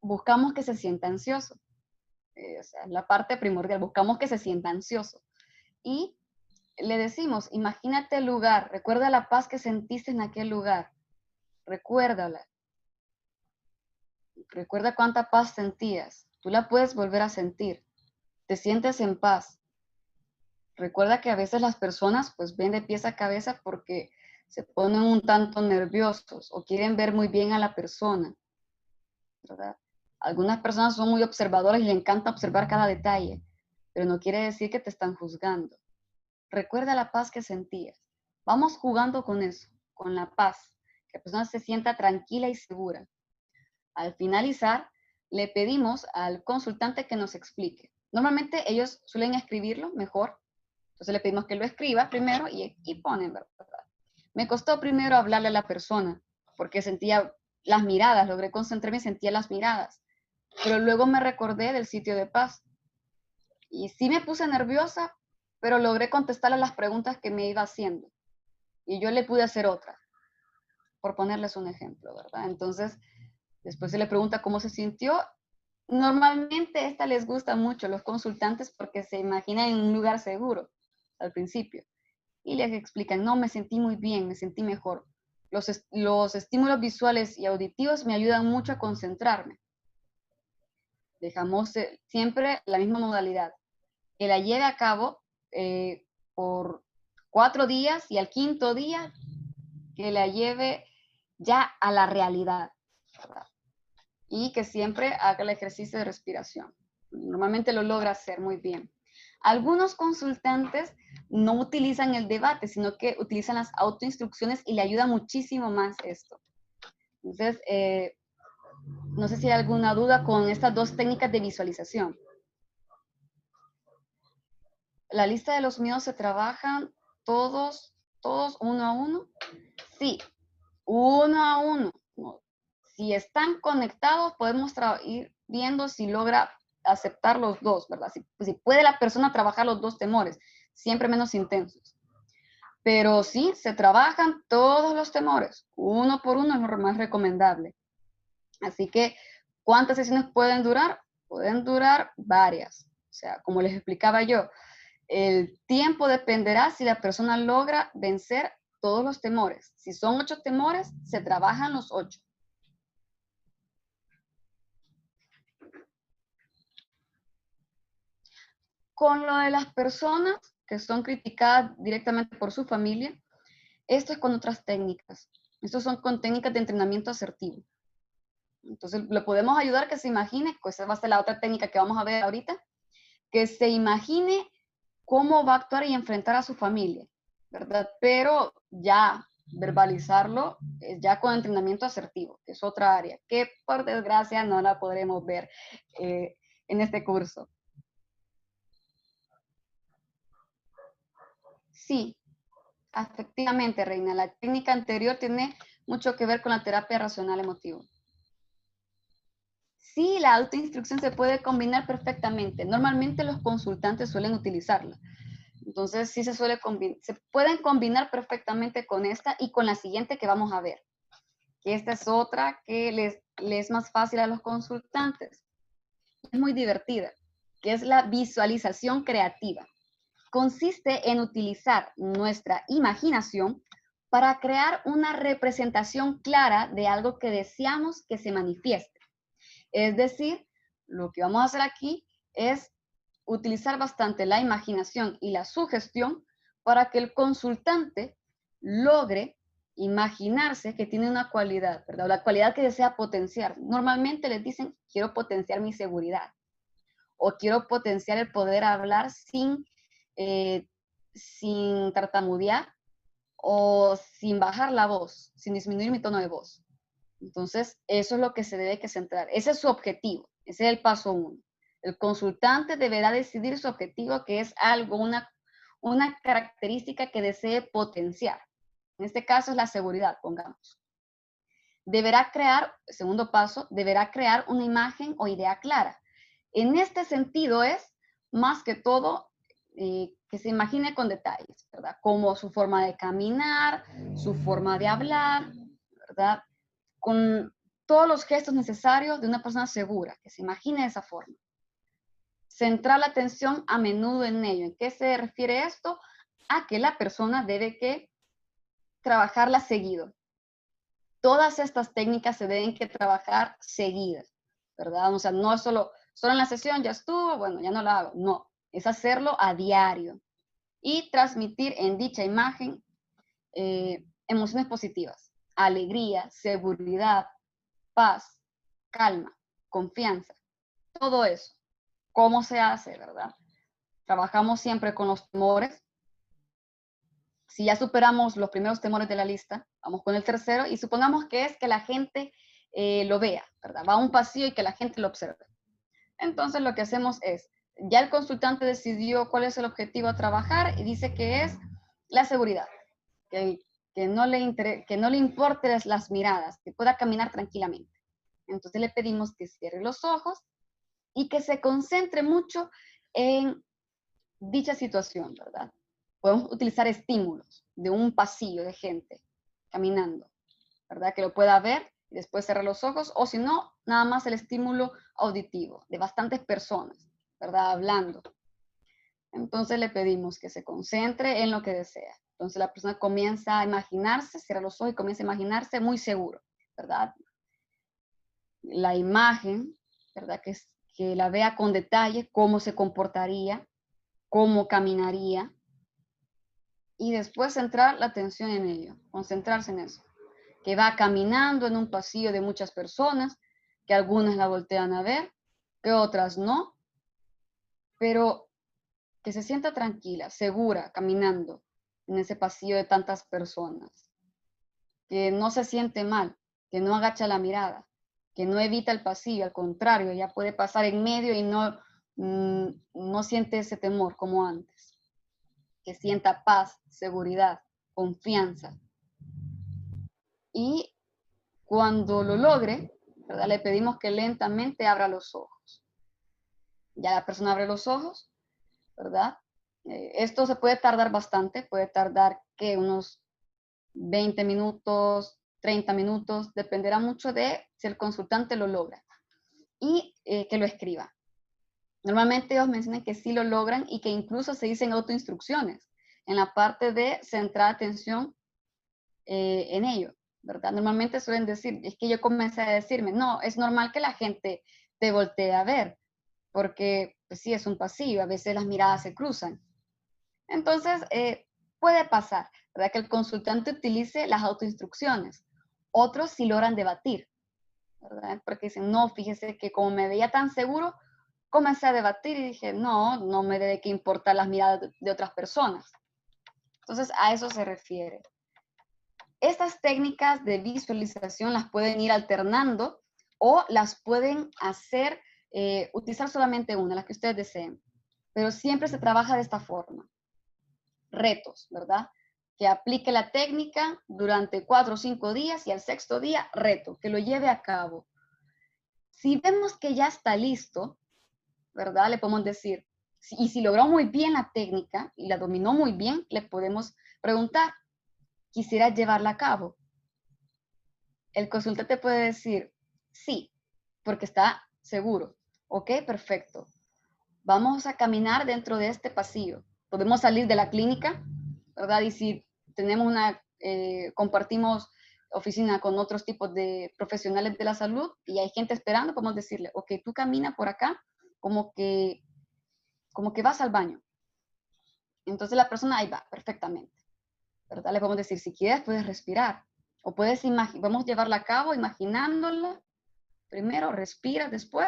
Buscamos que se sienta ansioso. O sea, la parte primordial. Buscamos que se sienta ansioso. Y le decimos, imagínate el lugar, recuerda la paz que sentiste en aquel lugar. Recuérdala. Recuerda cuánta paz sentías. Tú la puedes volver a sentir. Te sientes en paz. Recuerda que a veces las personas pues ven de pies a cabeza porque se ponen un tanto nerviosos o quieren ver muy bien a la persona, ¿verdad? Algunas personas son muy observadoras y les encanta observar cada detalle, pero no quiere decir que te están juzgando. Recuerda la paz que sentías. Vamos jugando con eso, con la paz, que la persona se sienta tranquila y segura. Al finalizar, le pedimos al consultante que nos explique. Normalmente ellos suelen escribirlo mejor, entonces le pedimos que lo escriba primero y ponen, ¿verdad? Me costó primero hablarle a la persona, porque sentía las miradas, logré concentrarme y sentía las miradas, pero luego me recordé del sitio de paz. Y sí me puse nerviosa, pero logré contestarle las preguntas que me iba haciendo. Y yo le pude hacer otras, por ponerles un ejemplo, ¿verdad? Entonces, después se le pregunta cómo se sintió. Normalmente esta les gusta mucho a los consultantes porque se imaginan en un lugar seguro al principio. Y les explican, no, me sentí muy bien, me sentí mejor. Los estímulos visuales y auditivos me ayudan mucho a concentrarme. Dejamos siempre la misma modalidad, que la lleve a cabo por 4 días y al quinto día que la lleve ya a la realidad, ¿verdad? Y que siempre haga el ejercicio de respiración. Normalmente lo logra hacer muy bien. Algunos consultantes no utilizan el debate, sino que utilizan las autoinstrucciones y le ayuda muchísimo más esto. Entonces, no sé si hay alguna duda con estas dos técnicas de visualización. La lista de los miedos se trabajan todos uno a uno. Sí, uno a uno. Si están conectados, podemos ir viendo si logra aceptar los dos, ¿verdad? Si puede la persona trabajar los dos temores, siempre menos intensos. Pero sí, se trabajan todos los temores, uno por uno es lo más recomendable. Así que, ¿cuántas sesiones pueden durar? Pueden durar varias. O sea, como les explicaba yo, el tiempo dependerá si la persona logra vencer todos los temores. Si son 8 temores, se trabajan los 8. Con lo de las personas que son criticadas directamente por su familia, esto es con otras técnicas. Estos son con técnicas de entrenamiento asertivo. Entonces, le podemos ayudar que se imagine, pues esa va a ser la otra técnica que vamos a ver ahorita, que se imagine cómo va a actuar y enfrentar a su familia, ¿verdad? Pero ya verbalizarlo es ya con entrenamiento asertivo, que es otra área, que por desgracia no la podremos ver en este curso. Sí, efectivamente, Reina, la técnica anterior tiene mucho que ver con la terapia racional emotiva. Sí, la autoinstrucción se puede combinar perfectamente. Normalmente los consultantes suelen utilizarla. Entonces, sí se pueden combinar perfectamente con esta y con la siguiente que vamos a ver. Que esta es otra que les es más fácil a los consultantes. Es muy divertida, que es la visualización creativa. Consiste en utilizar nuestra imaginación para crear una representación clara de algo que deseamos que se manifieste. Es decir, lo que vamos a hacer aquí es utilizar bastante la imaginación y la sugestión para que el consultante logre imaginarse que tiene una cualidad, ¿verdad? La cualidad que desea potenciar. Normalmente les dicen, quiero potenciar mi seguridad o quiero potenciar el poder hablar sin tartamudear o sin bajar la voz, sin disminuir mi tono de voz. Entonces, eso es lo que se debe que centrar. Ese es su objetivo. Ese es el paso 1. El consultante deberá decidir su objetivo, que es algo, una característica que desee potenciar. En este caso es la seguridad, pongamos. Deberá crear, segundo paso, deberá crear una imagen o idea clara. En este sentido es, más que todo, que se imagine con detalles, ¿verdad? Como su forma de caminar, su forma de hablar, ¿verdad? Con todos los gestos necesarios de una persona segura, que se imagine de esa forma. centrar la atención a menudo en ello. ¿En qué se refiere esto? A que la persona debe que trabajarla seguido. Todas estas técnicas se deben que trabajar seguidas, ¿verdad? O sea, no es solo en la sesión ya estuvo, bueno, ya no la hago. No, es hacerlo a diario y transmitir en dicha imagen emociones positivas, alegría, seguridad, paz, calma, confianza, todo eso. ¿Cómo se hace, verdad? Trabajamos siempre con los temores. Si ya superamos los primeros temores de la lista, vamos con el tercero y supongamos que es que la gente lo vea, ¿verdad? Va a un pasillo y que la gente lo observe. Entonces lo que hacemos es, ya el consultante decidió cuál es el objetivo a trabajar y dice que es la seguridad, que no le importe las miradas, que pueda caminar tranquilamente. Entonces le pedimos que cierre los ojos y que se concentre mucho en dicha situación, ¿verdad? Podemos utilizar estímulos de un pasillo de gente caminando, ¿verdad? Que lo pueda ver y después cerrar los ojos, o si no, nada más el estímulo auditivo de bastantes personas, ¿verdad? Hablando. Entonces le pedimos que se concentre en lo que desea. Entonces la persona comienza a imaginarse, cierra los ojos y comienza a imaginarse muy seguro, ¿verdad? La imagen, ¿verdad? Que la vea con detalle, cómo se comportaría, cómo caminaría, y después centrar la atención en ello, concentrarse en eso, que va caminando en un pasillo de muchas personas, que algunas la voltean a ver, que otras no, pero que se sienta tranquila, segura, caminando en ese pasillo de tantas personas, que no se siente mal, que no agacha la mirada, que no evita el pasillo, al contrario, ya puede pasar en medio y no siente ese temor como antes, que sienta paz, seguridad, confianza. Y cuando lo logre, ¿verdad? Le pedimos que lentamente abra los ojos. Ya la persona abre los ojos, ¿verdad? Esto se puede tardar bastante, puede tardar que unos 20 minutos, 30 minutos, dependerá mucho de si el consultante lo logra. Y que lo escriba. Normalmente ellos mencionan que sí lo logran y que incluso se dicen autoinstrucciones en la parte de centrar atención en ello, ¿verdad? Normalmente suelen decir, es que yo comencé a decirme, no, es normal que la gente te voltee a ver, porque pues sí, es un pasillo, a veces las miradas se cruzan. Entonces, puede pasar, ¿verdad? Que el consultante utilice las autoinstrucciones. Otros sí logran debatir, ¿verdad? Porque dicen, no, fíjese que como me veía tan seguro, comencé a debatir y dije, no me debe que importar las miradas de otras personas. Entonces, a eso se refiere. Estas técnicas de visualización las pueden ir alternando o las pueden hacer, utilizar solamente una, la que ustedes deseen. Pero siempre se trabaja de esta forma. Retos, ¿verdad? Que aplique la técnica durante 4 o 5 días y al sexto día, reto, que lo lleve a cabo. Si vemos que ya está listo, ¿verdad? Le podemos decir, y si logró muy bien la técnica y la dominó muy bien, le podemos preguntar, ¿quisiera llevarla a cabo? El consultante puede decir, sí, porque está seguro. Ok, perfecto. Vamos a caminar dentro de este pasillo. Podemos salir de la clínica, ¿verdad? Y si tenemos compartimos oficina con otros tipos de profesionales de la salud y hay gente esperando, podemos decirle, ok, tú camina por acá como que vas al baño. Entonces la persona ahí va perfectamente, ¿verdad? Le podemos decir, si quieres puedes respirar o podemos llevarla a cabo imaginándola. Primero respira, después,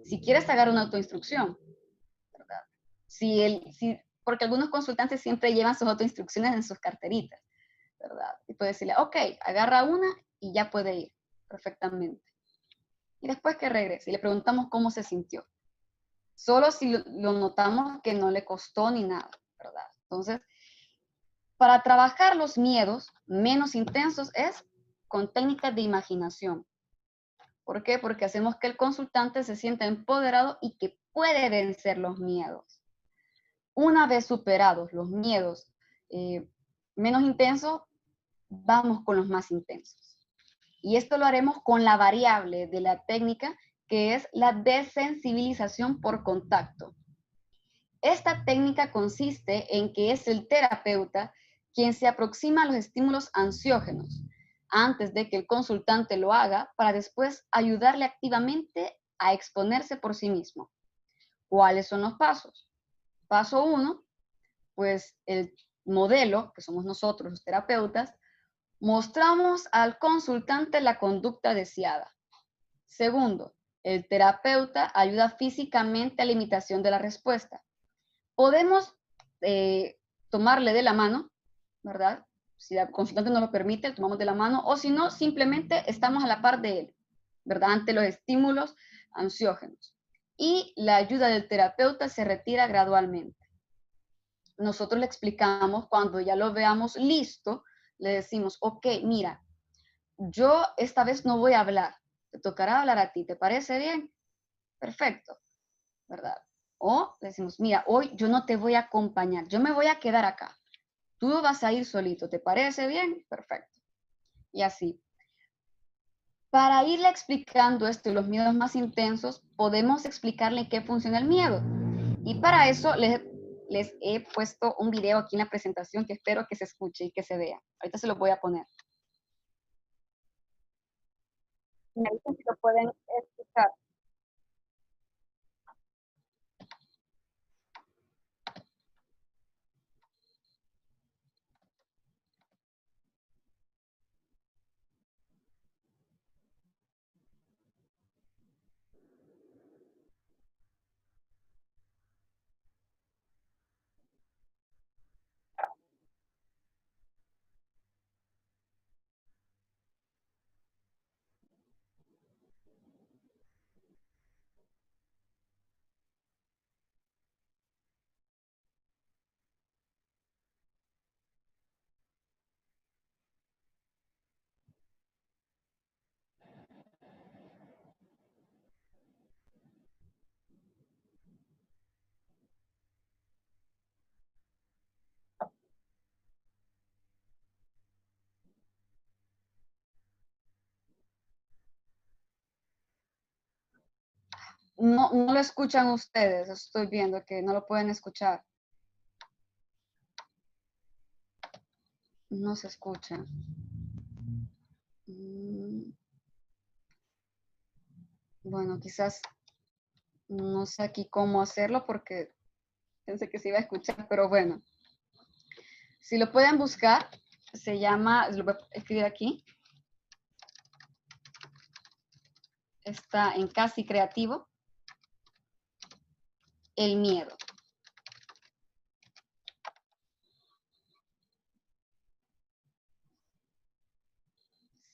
si quieres agarrar una autoinstrucción, ¿verdad? Porque algunos consultantes siempre llevan sus autoinstrucciones en sus carteritas, ¿verdad? Y puede decirle, ok, agarra una y ya puede ir perfectamente. Y después que regrese y le preguntamos cómo se sintió. Solo si lo notamos que no le costó ni nada, ¿verdad? Entonces, para trabajar los miedos menos intensos es con técnicas de imaginación. ¿Por qué? Porque hacemos que el consultante se sienta empoderado y que puede vencer los miedos. Una vez superados los miedos menos intensos, vamos con los más intensos. Y esto lo haremos con la variable de la técnica que es la desensibilización por contacto. Esta técnica consiste en que es el terapeuta quien se aproxima a los estímulos ansiógenos antes de que el consultante lo haga para después ayudarle activamente a exponerse por sí mismo. ¿Cuáles son los pasos? Paso 1, pues el modelo, que somos nosotros los terapeutas, mostramos al consultante la conducta deseada. Segundo, el terapeuta ayuda físicamente a la imitación de la respuesta. Podemos tomarle de la mano, ¿verdad? Si el consultante nos lo permite, tomamos de la mano, o si no, simplemente estamos a la par de él, ¿verdad? Ante los estímulos ansiógenos. Y la ayuda del terapeuta se retira gradualmente. Nosotros le explicamos, cuando ya lo veamos listo, le decimos, ok, mira, yo esta vez no voy a hablar, te tocará hablar a ti, ¿te parece bien? Perfecto, ¿verdad? O le decimos, mira, hoy yo no te voy a acompañar, yo me voy a quedar acá. Tú vas a ir solito, ¿te parece bien? Perfecto. Y así. Para irle explicando esto y los miedos más intensos, podemos explicarle qué funciona el miedo. Y para eso les he puesto un video aquí en la presentación que espero que se escuche y que se vea. Ahorita se lo voy a poner. Me dicen si lo pueden escuchar. No, no lo escuchan ustedes, estoy viendo que no lo pueden escuchar. No se escucha. Bueno, quizás no sé aquí cómo hacerlo porque pensé que se iba a escuchar, pero bueno. Si lo pueden buscar, se llama, lo voy a escribir aquí. Está en Casi Creativo. El miedo.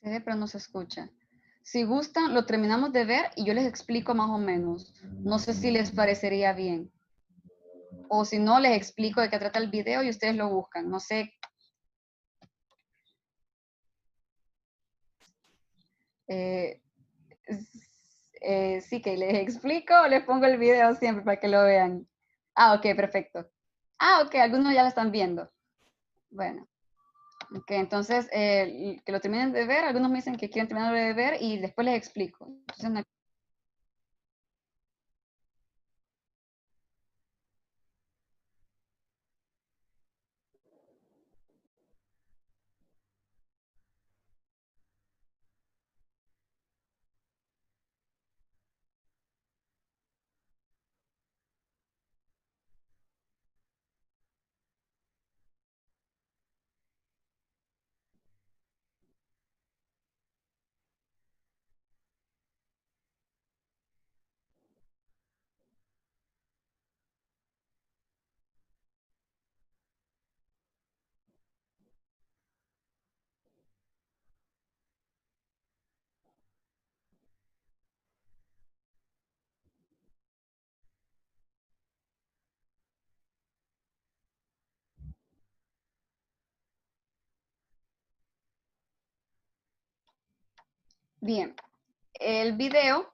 Se ve, pero no se escucha. Si gustan, lo terminamos de ver y yo les explico más o menos. No sé si les parecería bien. O si no, les explico de qué trata el video y ustedes lo buscan. No sé. Sí, que les explico o les pongo el video siempre para que lo vean. Ah, ok, perfecto. Ah, ok, algunos ya lo están viendo. Bueno. Ok, entonces, que lo terminen de ver, algunos me dicen que quieren terminarlo de ver y después les explico. Entonces, bien, el video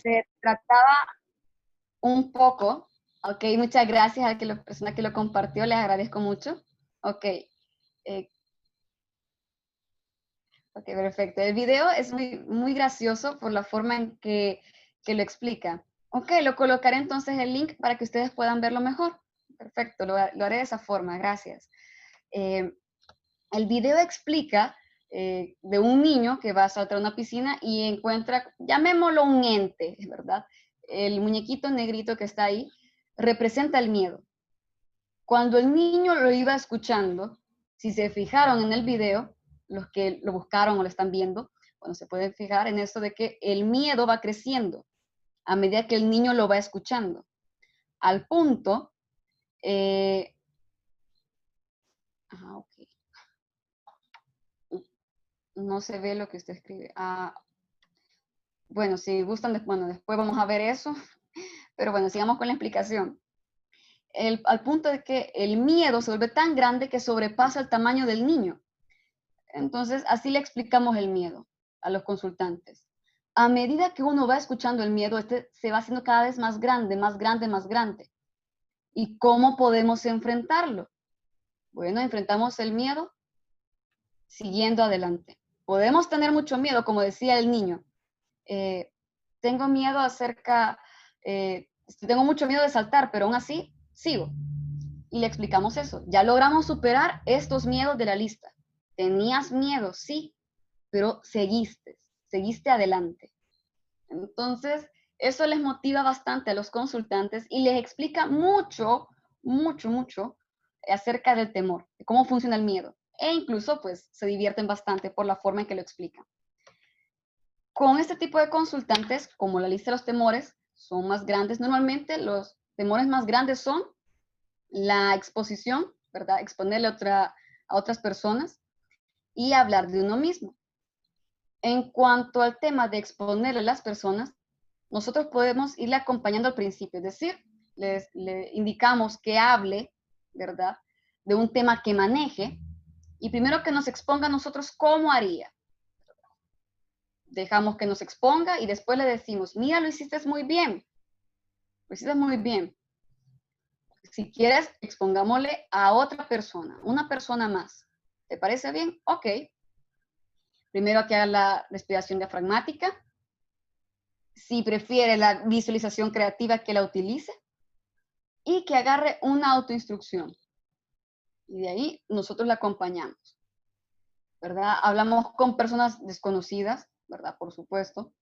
se trataba un poco, ok, muchas gracias a la persona que lo compartió, les agradezco mucho. Ok, ok, perfecto. El video es muy, muy gracioso por la forma en que que lo explica. Ok, lo colocaré entonces el link para que ustedes puedan verlo mejor. Perfecto, lo haré de esa forma, gracias. El video explica de un niño que va a saltar a una piscina y encuentra, llamémoslo un ente, ¿verdad? El muñequito negrito que está ahí representa el miedo. Cuando el niño lo iba escuchando, si se fijaron en el video, los que lo buscaron o lo están viendo, bueno, se pueden fijar en eso de que el miedo va creciendo a medida que el niño lo va escuchando. Al punto, ok. No se ve lo que usted escribe. Bueno, si gustan, bueno, después vamos a ver eso, pero bueno, sigamos con la explicación. Al punto de que el miedo se vuelve tan grande que sobrepasa el tamaño del niño. Entonces, así le explicamos el miedo a los consultantes. A medida que uno va escuchando el miedo, este se va haciendo cada vez más grande, más grande, más grande. ¿Y cómo podemos enfrentarlo? Bueno, enfrentamos el miedo siguiendo adelante. Podemos tener mucho miedo, como decía el niño. Tengo miedo tengo mucho miedo de saltar, pero aún así sigo. Y le explicamos eso. Ya logramos superar estos miedos de la lista. Tenías miedo, sí, pero seguiste adelante. Entonces, eso les motiva bastante a los consultantes y les explica mucho, mucho, mucho acerca del temor, de cómo funciona el miedo. E incluso, pues, se divierten bastante por la forma en que lo explican. Con este tipo de consultantes, como la lista de los temores son más grandes, normalmente los temores más grandes son la exposición, ¿verdad? Exponerle a otras personas y hablar de uno mismo. En cuanto al tema de exponerle a las personas, nosotros podemos irle acompañando al principio, es decir, le indicamos que hable, ¿verdad? De un tema que maneje y primero que nos exponga a nosotros cómo haría. Dejamos que nos exponga y después le decimos, mira, lo hiciste muy bien. Lo hiciste muy bien. Si quieres, expongámosle a otra persona, una persona más. ¿Te parece bien? Ok. Primero que haga la respiración diafragmática. Si prefiere la visualización creativa, que la utilice. Y que agarre una autoinstrucción. Y de ahí nosotros la acompañamos. ¿Verdad? Hablamos con personas desconocidas, ¿verdad? Por supuesto.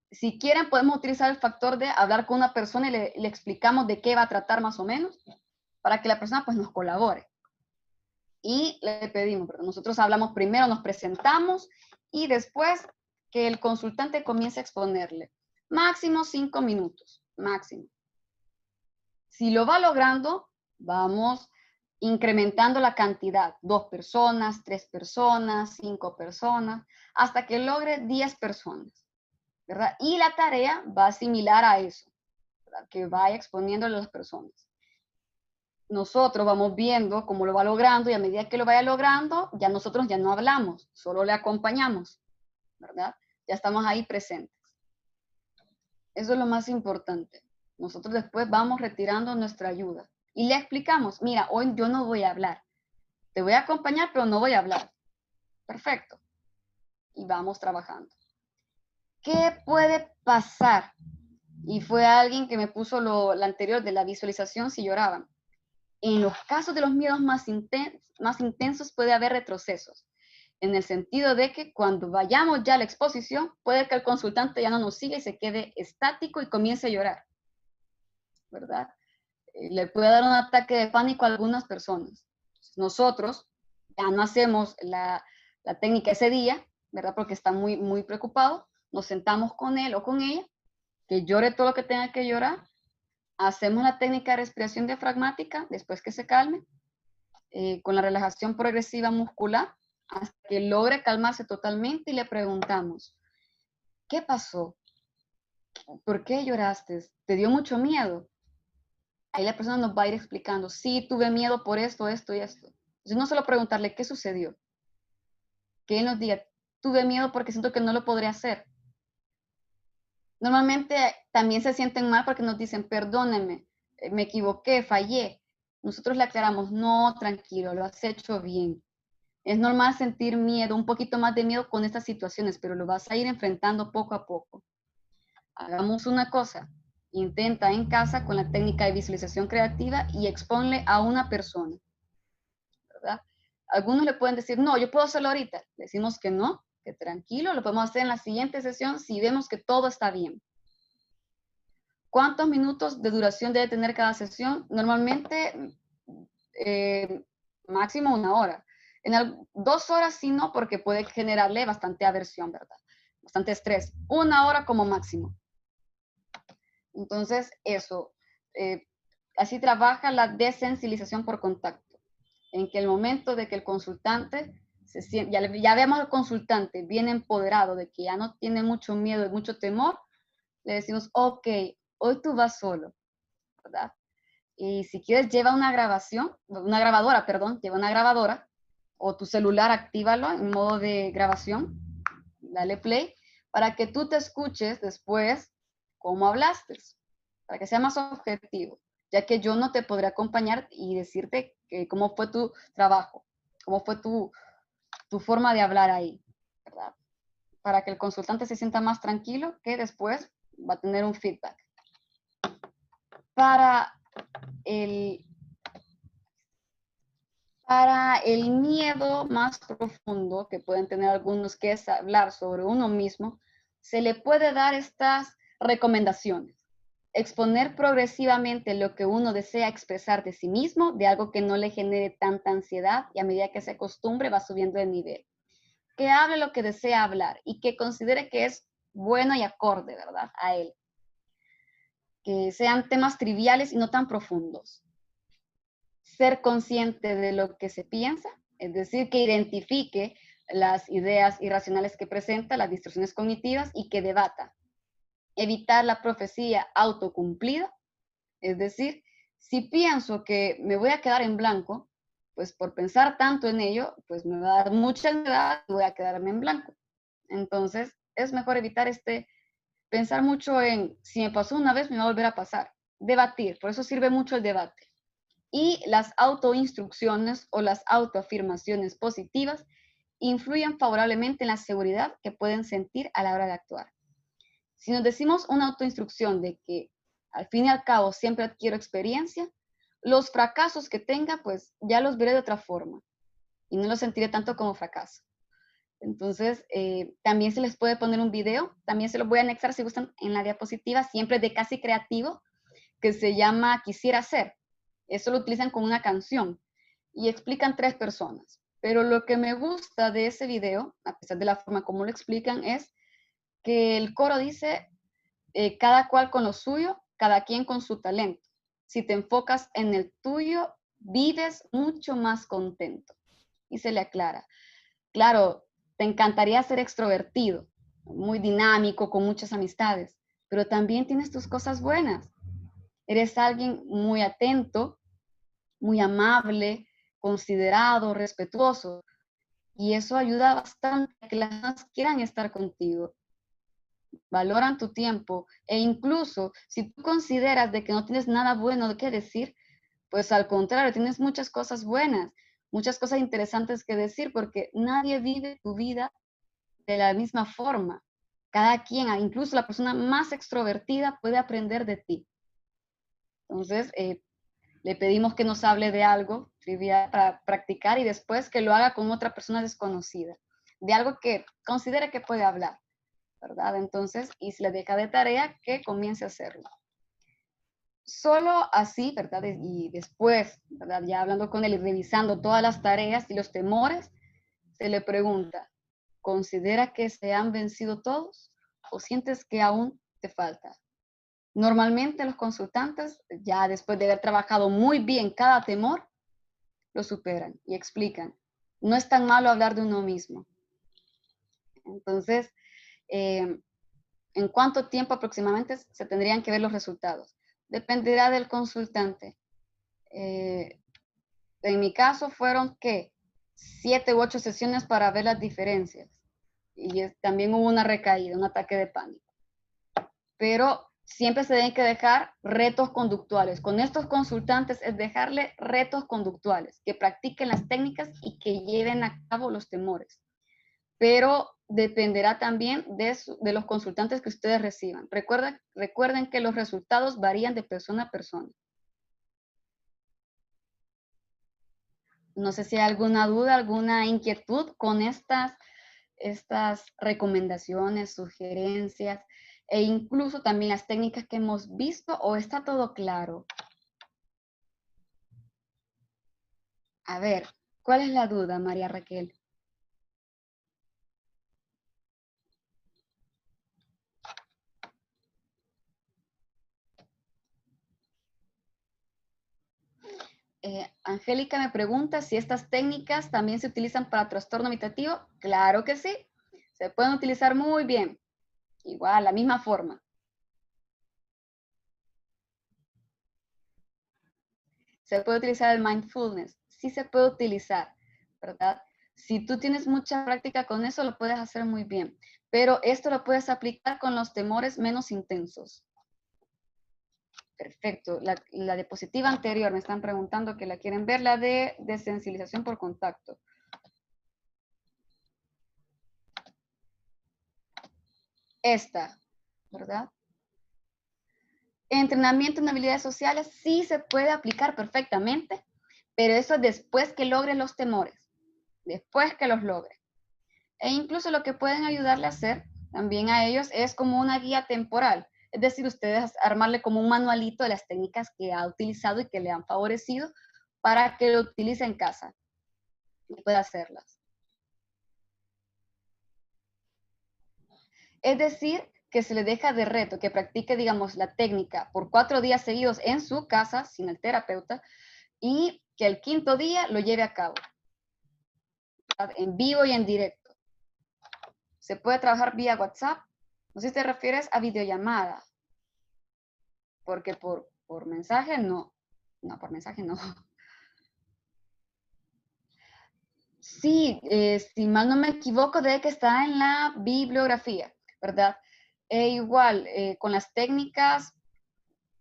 Si quieren, podemos utilizar el factor de hablar con una persona y le explicamos de qué va a tratar más o menos, para que la persona pues nos colabore. Y le pedimos, ¿verdad? Nosotros hablamos primero, nos presentamos y después que el consultante comience a exponerle. Máximo 5 minutos, máximo. Si lo va logrando, vamos incrementando la cantidad, 2 personas, 3 personas, 5 personas, hasta que logre 10 personas, ¿verdad? Y la tarea va similar a eso, ¿verdad? Que vaya exponiéndole a las personas. Nosotros vamos viendo cómo lo va logrando y a medida que lo vaya logrando, ya nosotros ya no hablamos, solo le acompañamos, ¿verdad? Ya estamos ahí presentes. Eso es lo más importante. Nosotros después vamos retirando nuestra ayuda y le explicamos, mira, hoy yo no voy a hablar. Te voy a acompañar, pero no voy a hablar. Perfecto. Y vamos trabajando. ¿Qué puede pasar? Y fue alguien que me puso la anterior de la visualización si lloraban. En los casos de los miedos más intensos puede haber retrocesos, en el sentido de que cuando vayamos ya a la exposición, puede que el consultante ya no nos siga y se quede estático y comience a llorar, ¿verdad? Le puede dar un ataque de pánico a algunas personas. Nosotros ya no hacemos la técnica ese día, ¿verdad? Porque está muy, muy preocupado. Nos sentamos con él o con ella, que llore todo lo que tenga que llorar. Hacemos la técnica de respiración diafragmática después que se calme, con la relajación progresiva muscular, hasta que logre calmarse totalmente y le preguntamos, ¿qué pasó? ¿Por qué lloraste? ¿Te dio mucho miedo? Ahí la persona nos va a ir explicando, sí, tuve miedo por esto, esto y esto. Entonces no solo preguntarle qué sucedió, que él nos diga, tuve miedo porque siento que no lo podré hacer. Normalmente también se sienten mal porque nos dicen, perdónenme, me equivoqué, fallé. Nosotros le aclaramos, no, tranquilo, lo has hecho bien. Es normal sentir miedo, un poquito más de miedo con estas situaciones, pero lo vas a ir enfrentando poco a poco. hagamos una cosa, intenta en casa con la técnica de visualización creativa y exponle a una persona, ¿verdad? Algunos le pueden decir, no, yo puedo hacerlo ahorita. Le decimos que no, que tranquilo, lo podemos hacer en la siguiente sesión si vemos que todo está bien. ¿Cuántos minutos de duración debe tener cada sesión? Normalmente, máximo 1 hora. 2 horas sí no, porque puede generarle bastante aversión, ¿verdad? Bastante estrés. 1 hora como máximo. Entonces, eso. Así trabaja la desensibilización por contacto. En que el momento de que el consultante se siente, ya vemos al consultante bien empoderado, de que ya no tiene mucho miedo y mucho temor, le decimos, ok, hoy tú vas solo, ¿verdad? Y si quieres, lleva una grabadora, perdón, lleva una grabadora, o tu celular, actívalo en modo de grabación, dale play, para que tú te escuches después cómo hablaste, para que sea más objetivo, ya que yo no te podré acompañar y decirte cómo fue tu trabajo, cómo fue tu forma de hablar ahí, ¿verdad? Para que el consultante se sienta más tranquilo, que después va a tener un feedback. Para el miedo más profundo que pueden tener algunos, que es hablar sobre uno mismo, se le puede dar estas recomendaciones. Exponer progresivamente lo que uno desea expresar de sí mismo, de algo que no le genere tanta ansiedad, y a medida que se acostumbre va subiendo de nivel. Que hable lo que desea hablar y que considere que es bueno y acorde, ¿verdad?, a él. Que sean temas triviales y no tan profundos. Ser consciente de lo que se piensa, es decir, que identifique las ideas irracionales que presenta, las distorsiones cognitivas, y que debata. Evitar la profecía autocumplida, es decir, si pienso que me voy a quedar en blanco, pues por pensar tanto en ello, pues me va a dar mucha ansiedad y voy a quedarme en blanco. Entonces, es mejor evitar pensar mucho en si me pasó una vez, me va a volver a pasar. Debatir, por eso sirve mucho el debate. Y las autoinstrucciones o las autoafirmaciones positivas influyen favorablemente en la seguridad que pueden sentir a la hora de actuar. Si nos decimos una autoinstrucción de que al fin y al cabo siempre adquiero experiencia, los fracasos que tenga, pues ya los veré de otra forma y no los sentiré tanto como fracaso. Entonces, también se les puede poner un video, también se los voy a anexar si gustan en la diapositiva, siempre de Casi Creativo, que se llama Quisiera Ser. Eso lo utilizan con una canción y explican 3 personas. Pero lo que me gusta de ese video, a pesar de la forma como lo explican, es que el coro dice, cada cual con lo suyo, cada quien con su talento. Si te enfocas en el tuyo, vives mucho más contento. Y se le aclara. Claro, te encantaría ser extrovertido, muy dinámico, con muchas amistades, pero también tienes tus cosas buenas. Eres alguien muy atento, muy amable, considerado, respetuoso, y eso ayuda bastante a que las personas quieran estar contigo. Valoran tu tiempo, e incluso si tú consideras de que no tienes nada bueno que decir, pues al contrario, tienes muchas cosas buenas, muchas cosas interesantes que decir, porque nadie vive tu vida de la misma forma. Cada quien, incluso la persona más extrovertida, puede aprender de ti. Entonces, le pedimos que nos hable de algo trivial para practicar y después que lo haga con otra persona desconocida, de algo que considere que puede hablar, ¿verdad? Entonces, y si le deja de tarea, que comience a hacerlo. Solo así, ¿verdad? Y después, ¿verdad?, ya hablando con él y revisando todas las tareas y los temores, se le pregunta, ¿considera que se han vencido todos o sientes que aún te falta? Normalmente los consultantes, ya después de haber trabajado muy bien cada temor, lo superan y explican. No es tan malo hablar de uno mismo. Entonces, ¿en cuánto tiempo aproximadamente se tendrían que ver los resultados? Dependerá del consultante. En mi caso fueron, ¿qué?, 7 u 8 sesiones para ver las diferencias. Y también hubo una recaída, un ataque de pánico. Pero siempre se deben que dejar retos conductuales. Con estos consultantes es dejarle retos conductuales, que practiquen las técnicas y que lleven a cabo los temores. Pero dependerá también de los consultantes que ustedes reciban. Recuerden que los resultados varían de persona a persona. No sé si hay alguna duda, alguna inquietud con estas recomendaciones, sugerencias e incluso también las técnicas que hemos visto, o está todo claro. A ver, ¿cuál es la duda, María Raquel? Angélica me pregunta si estas técnicas también se utilizan para trastorno meditativo. Claro que sí, se pueden utilizar muy bien. Igual, la misma forma. Se puede utilizar el mindfulness. Sí se puede utilizar, ¿verdad? Si tú tienes mucha práctica con eso, lo puedes hacer muy bien. Pero esto lo puedes aplicar con los temores menos intensos. Perfecto. La diapositiva anterior, me están preguntando que la quieren ver, la de desensibilización por contacto. Esta, ¿verdad? Entrenamiento en habilidades sociales sí se puede aplicar perfectamente, pero eso es después que logre los temores, después que los logre. E incluso lo que pueden ayudarle a hacer también a ellos es como una guía temporal. Es decir, ustedes armarle como un manualito de las técnicas que ha utilizado y que le han favorecido para que lo utilice en casa y pueda hacerlas. Es decir, que se le deja de reto, que practique, digamos, la técnica por 4 días seguidos en su casa, sin el terapeuta, y que el 5.º día lo lleve a cabo, en vivo y en directo. Se puede trabajar vía WhatsApp. No sé si te refieres a videollamada, porque por mensaje no. No, por mensaje no. Sí, si mal no me equivoco, debe que está en la bibliografía, ¿verdad? Igual, con las técnicas,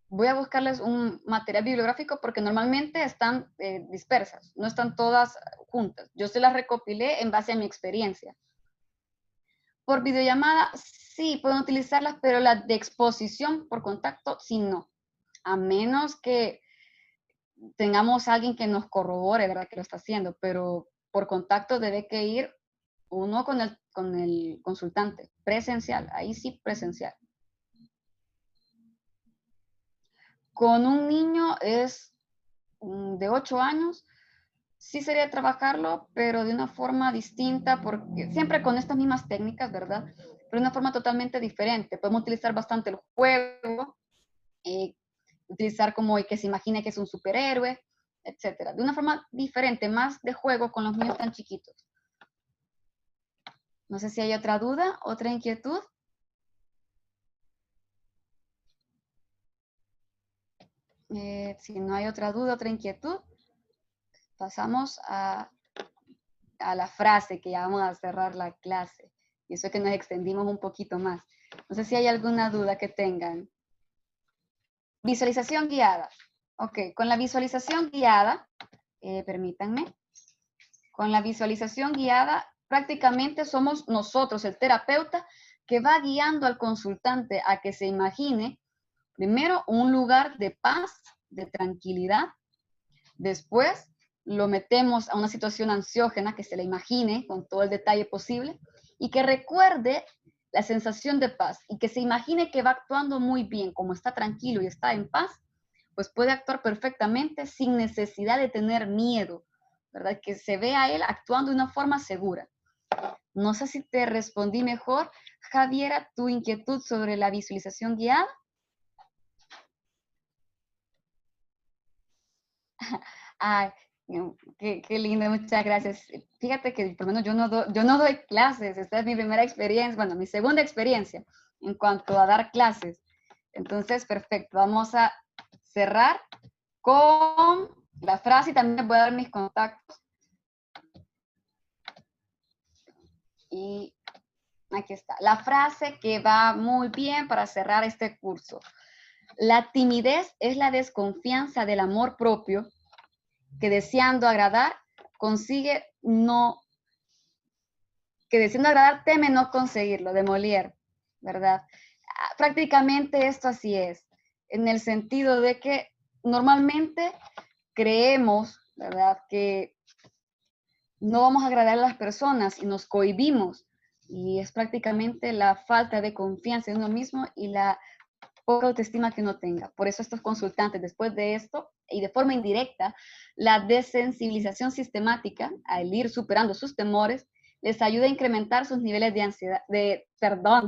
voy a buscarles un material bibliográfico porque normalmente están dispersas, no están todas juntas. Yo se las recopilé en base a mi experiencia. Por videollamada, sí, pueden utilizarlas, pero las de exposición por contacto, sí, no. A menos que tengamos a alguien que nos corrobore, ¿verdad? Que lo está haciendo, pero por contacto debe que ir uno con el consultante, presencial, ahí sí presencial. Con un niño es de 8 años, sí sería trabajarlo, pero de una forma distinta, porque siempre con estas mismas técnicas, ¿verdad? Pero de una forma totalmente diferente. Podemos utilizar bastante el juego, utilizar como que se imagine que es un superhéroe, etcétera. De una forma diferente, más de juego con los niños tan chiquitos. No sé si hay otra duda, otra inquietud. Si no hay otra duda, otra inquietud, pasamos a la frase que ya vamos a cerrar la clase. Y eso es que nos extendimos un poquito más. No sé si hay alguna duda que tengan. Visualización guiada. Ok, con la visualización guiada, permítanme, con la visualización guiada prácticamente somos nosotros, el terapeuta, que va guiando al consultante a que se imagine primero un lugar de paz, de tranquilidad. Después lo metemos a una situación ansiógena, que se la imagine con todo el detalle posible y que recuerde la sensación de paz y que se imagine que va actuando muy bien, como está tranquilo y está en paz, pues puede actuar perfectamente sin necesidad de tener miedo, ¿verdad? Que se vea él actuando de una forma segura. No sé si te respondí mejor, Javiera, tu inquietud sobre la visualización guiada. Ay, qué lindo, muchas gracias. Fíjate que por lo menos yo no doy clases, esta es mi primera experiencia, bueno, mi segunda experiencia en cuanto a dar clases. Entonces, perfecto, vamos a cerrar con la frase y también voy a dar mis contactos. Y aquí está, la frase que va muy bien para cerrar este curso. La timidez es la desconfianza del amor propio que deseando agradar consigue que deseando agradar teme no conseguirlo, de Molière, ¿verdad? Prácticamente esto así es, en el sentido de que normalmente creemos, ¿verdad?, que no vamos a agradar a las personas y nos cohibimos, y es prácticamente la falta de confianza en uno mismo y la poca autoestima que uno tenga. Por eso estos consultantes, después de esto, y de forma indirecta, la desensibilización sistemática, al ir superando sus temores, les ayuda a incrementar sus niveles de ansiedad, de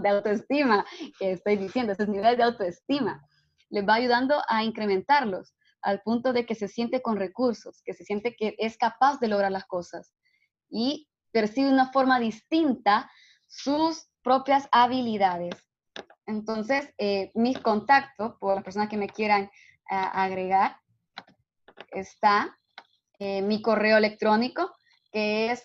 autoestima, que estoy diciendo, sus niveles de autoestima. Les va ayudando a incrementarlos al punto de que se siente con recursos, que se siente que es capaz de lograr las cosas y percibe de una forma distinta sus propias habilidades. Entonces, mis contactos, por las personas que me quieran agregar, está mi correo electrónico, que es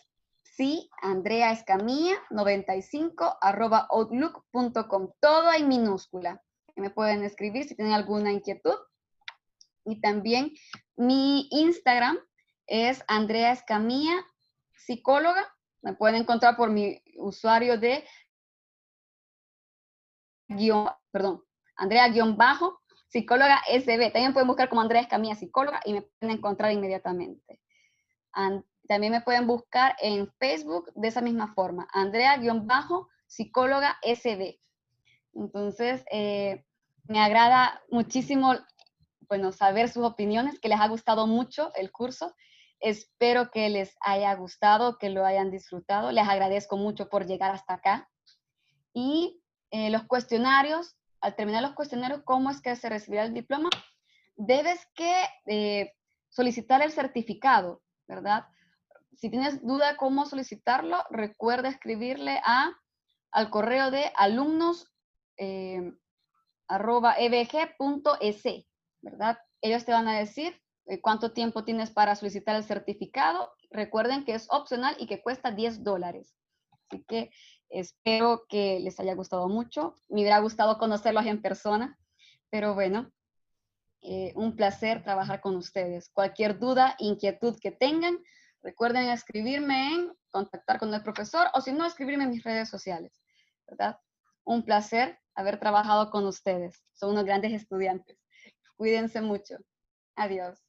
andreaescamilla95@outlook.com, todo en minúscula. Me pueden escribir si tienen alguna inquietud. Y también mi Instagram es Andrea Escamilla, psicóloga. Me pueden encontrar por mi usuario de Andrea-psicóloga SB. También pueden buscar como Andrea Escamilla, psicóloga, y me pueden encontrar inmediatamente. También me pueden buscar en Facebook de esa misma forma, Andrea-psicóloga SB. Entonces, me agrada muchísimo, bueno, saber sus opiniones, que les ha gustado mucho el curso. Espero que les haya gustado, que lo hayan disfrutado. Les agradezco mucho por llegar hasta acá. Y los cuestionarios, al terminar los cuestionarios, ¿cómo es que se recibirá el diploma? Debes que solicitar el certificado, ¿verdad? Si tienes duda cómo solicitarlo, recuerda escribirle al correo de alumnos@ebg.es, ¿verdad? Ellos te van a decir cuánto tiempo tienes para solicitar el certificado. Recuerden que es opcional y que cuesta $10. Así que espero que les haya gustado mucho. Me hubiera gustado conocerlos en persona, pero bueno, un placer trabajar con ustedes. Cualquier duda, inquietud que tengan, recuerden escribirme contactar con el profesor, o si no, escribirme en mis redes sociales, ¿verdad? Un placer haber trabajado con ustedes. Son unos grandes estudiantes. Cuídense mucho. Adiós.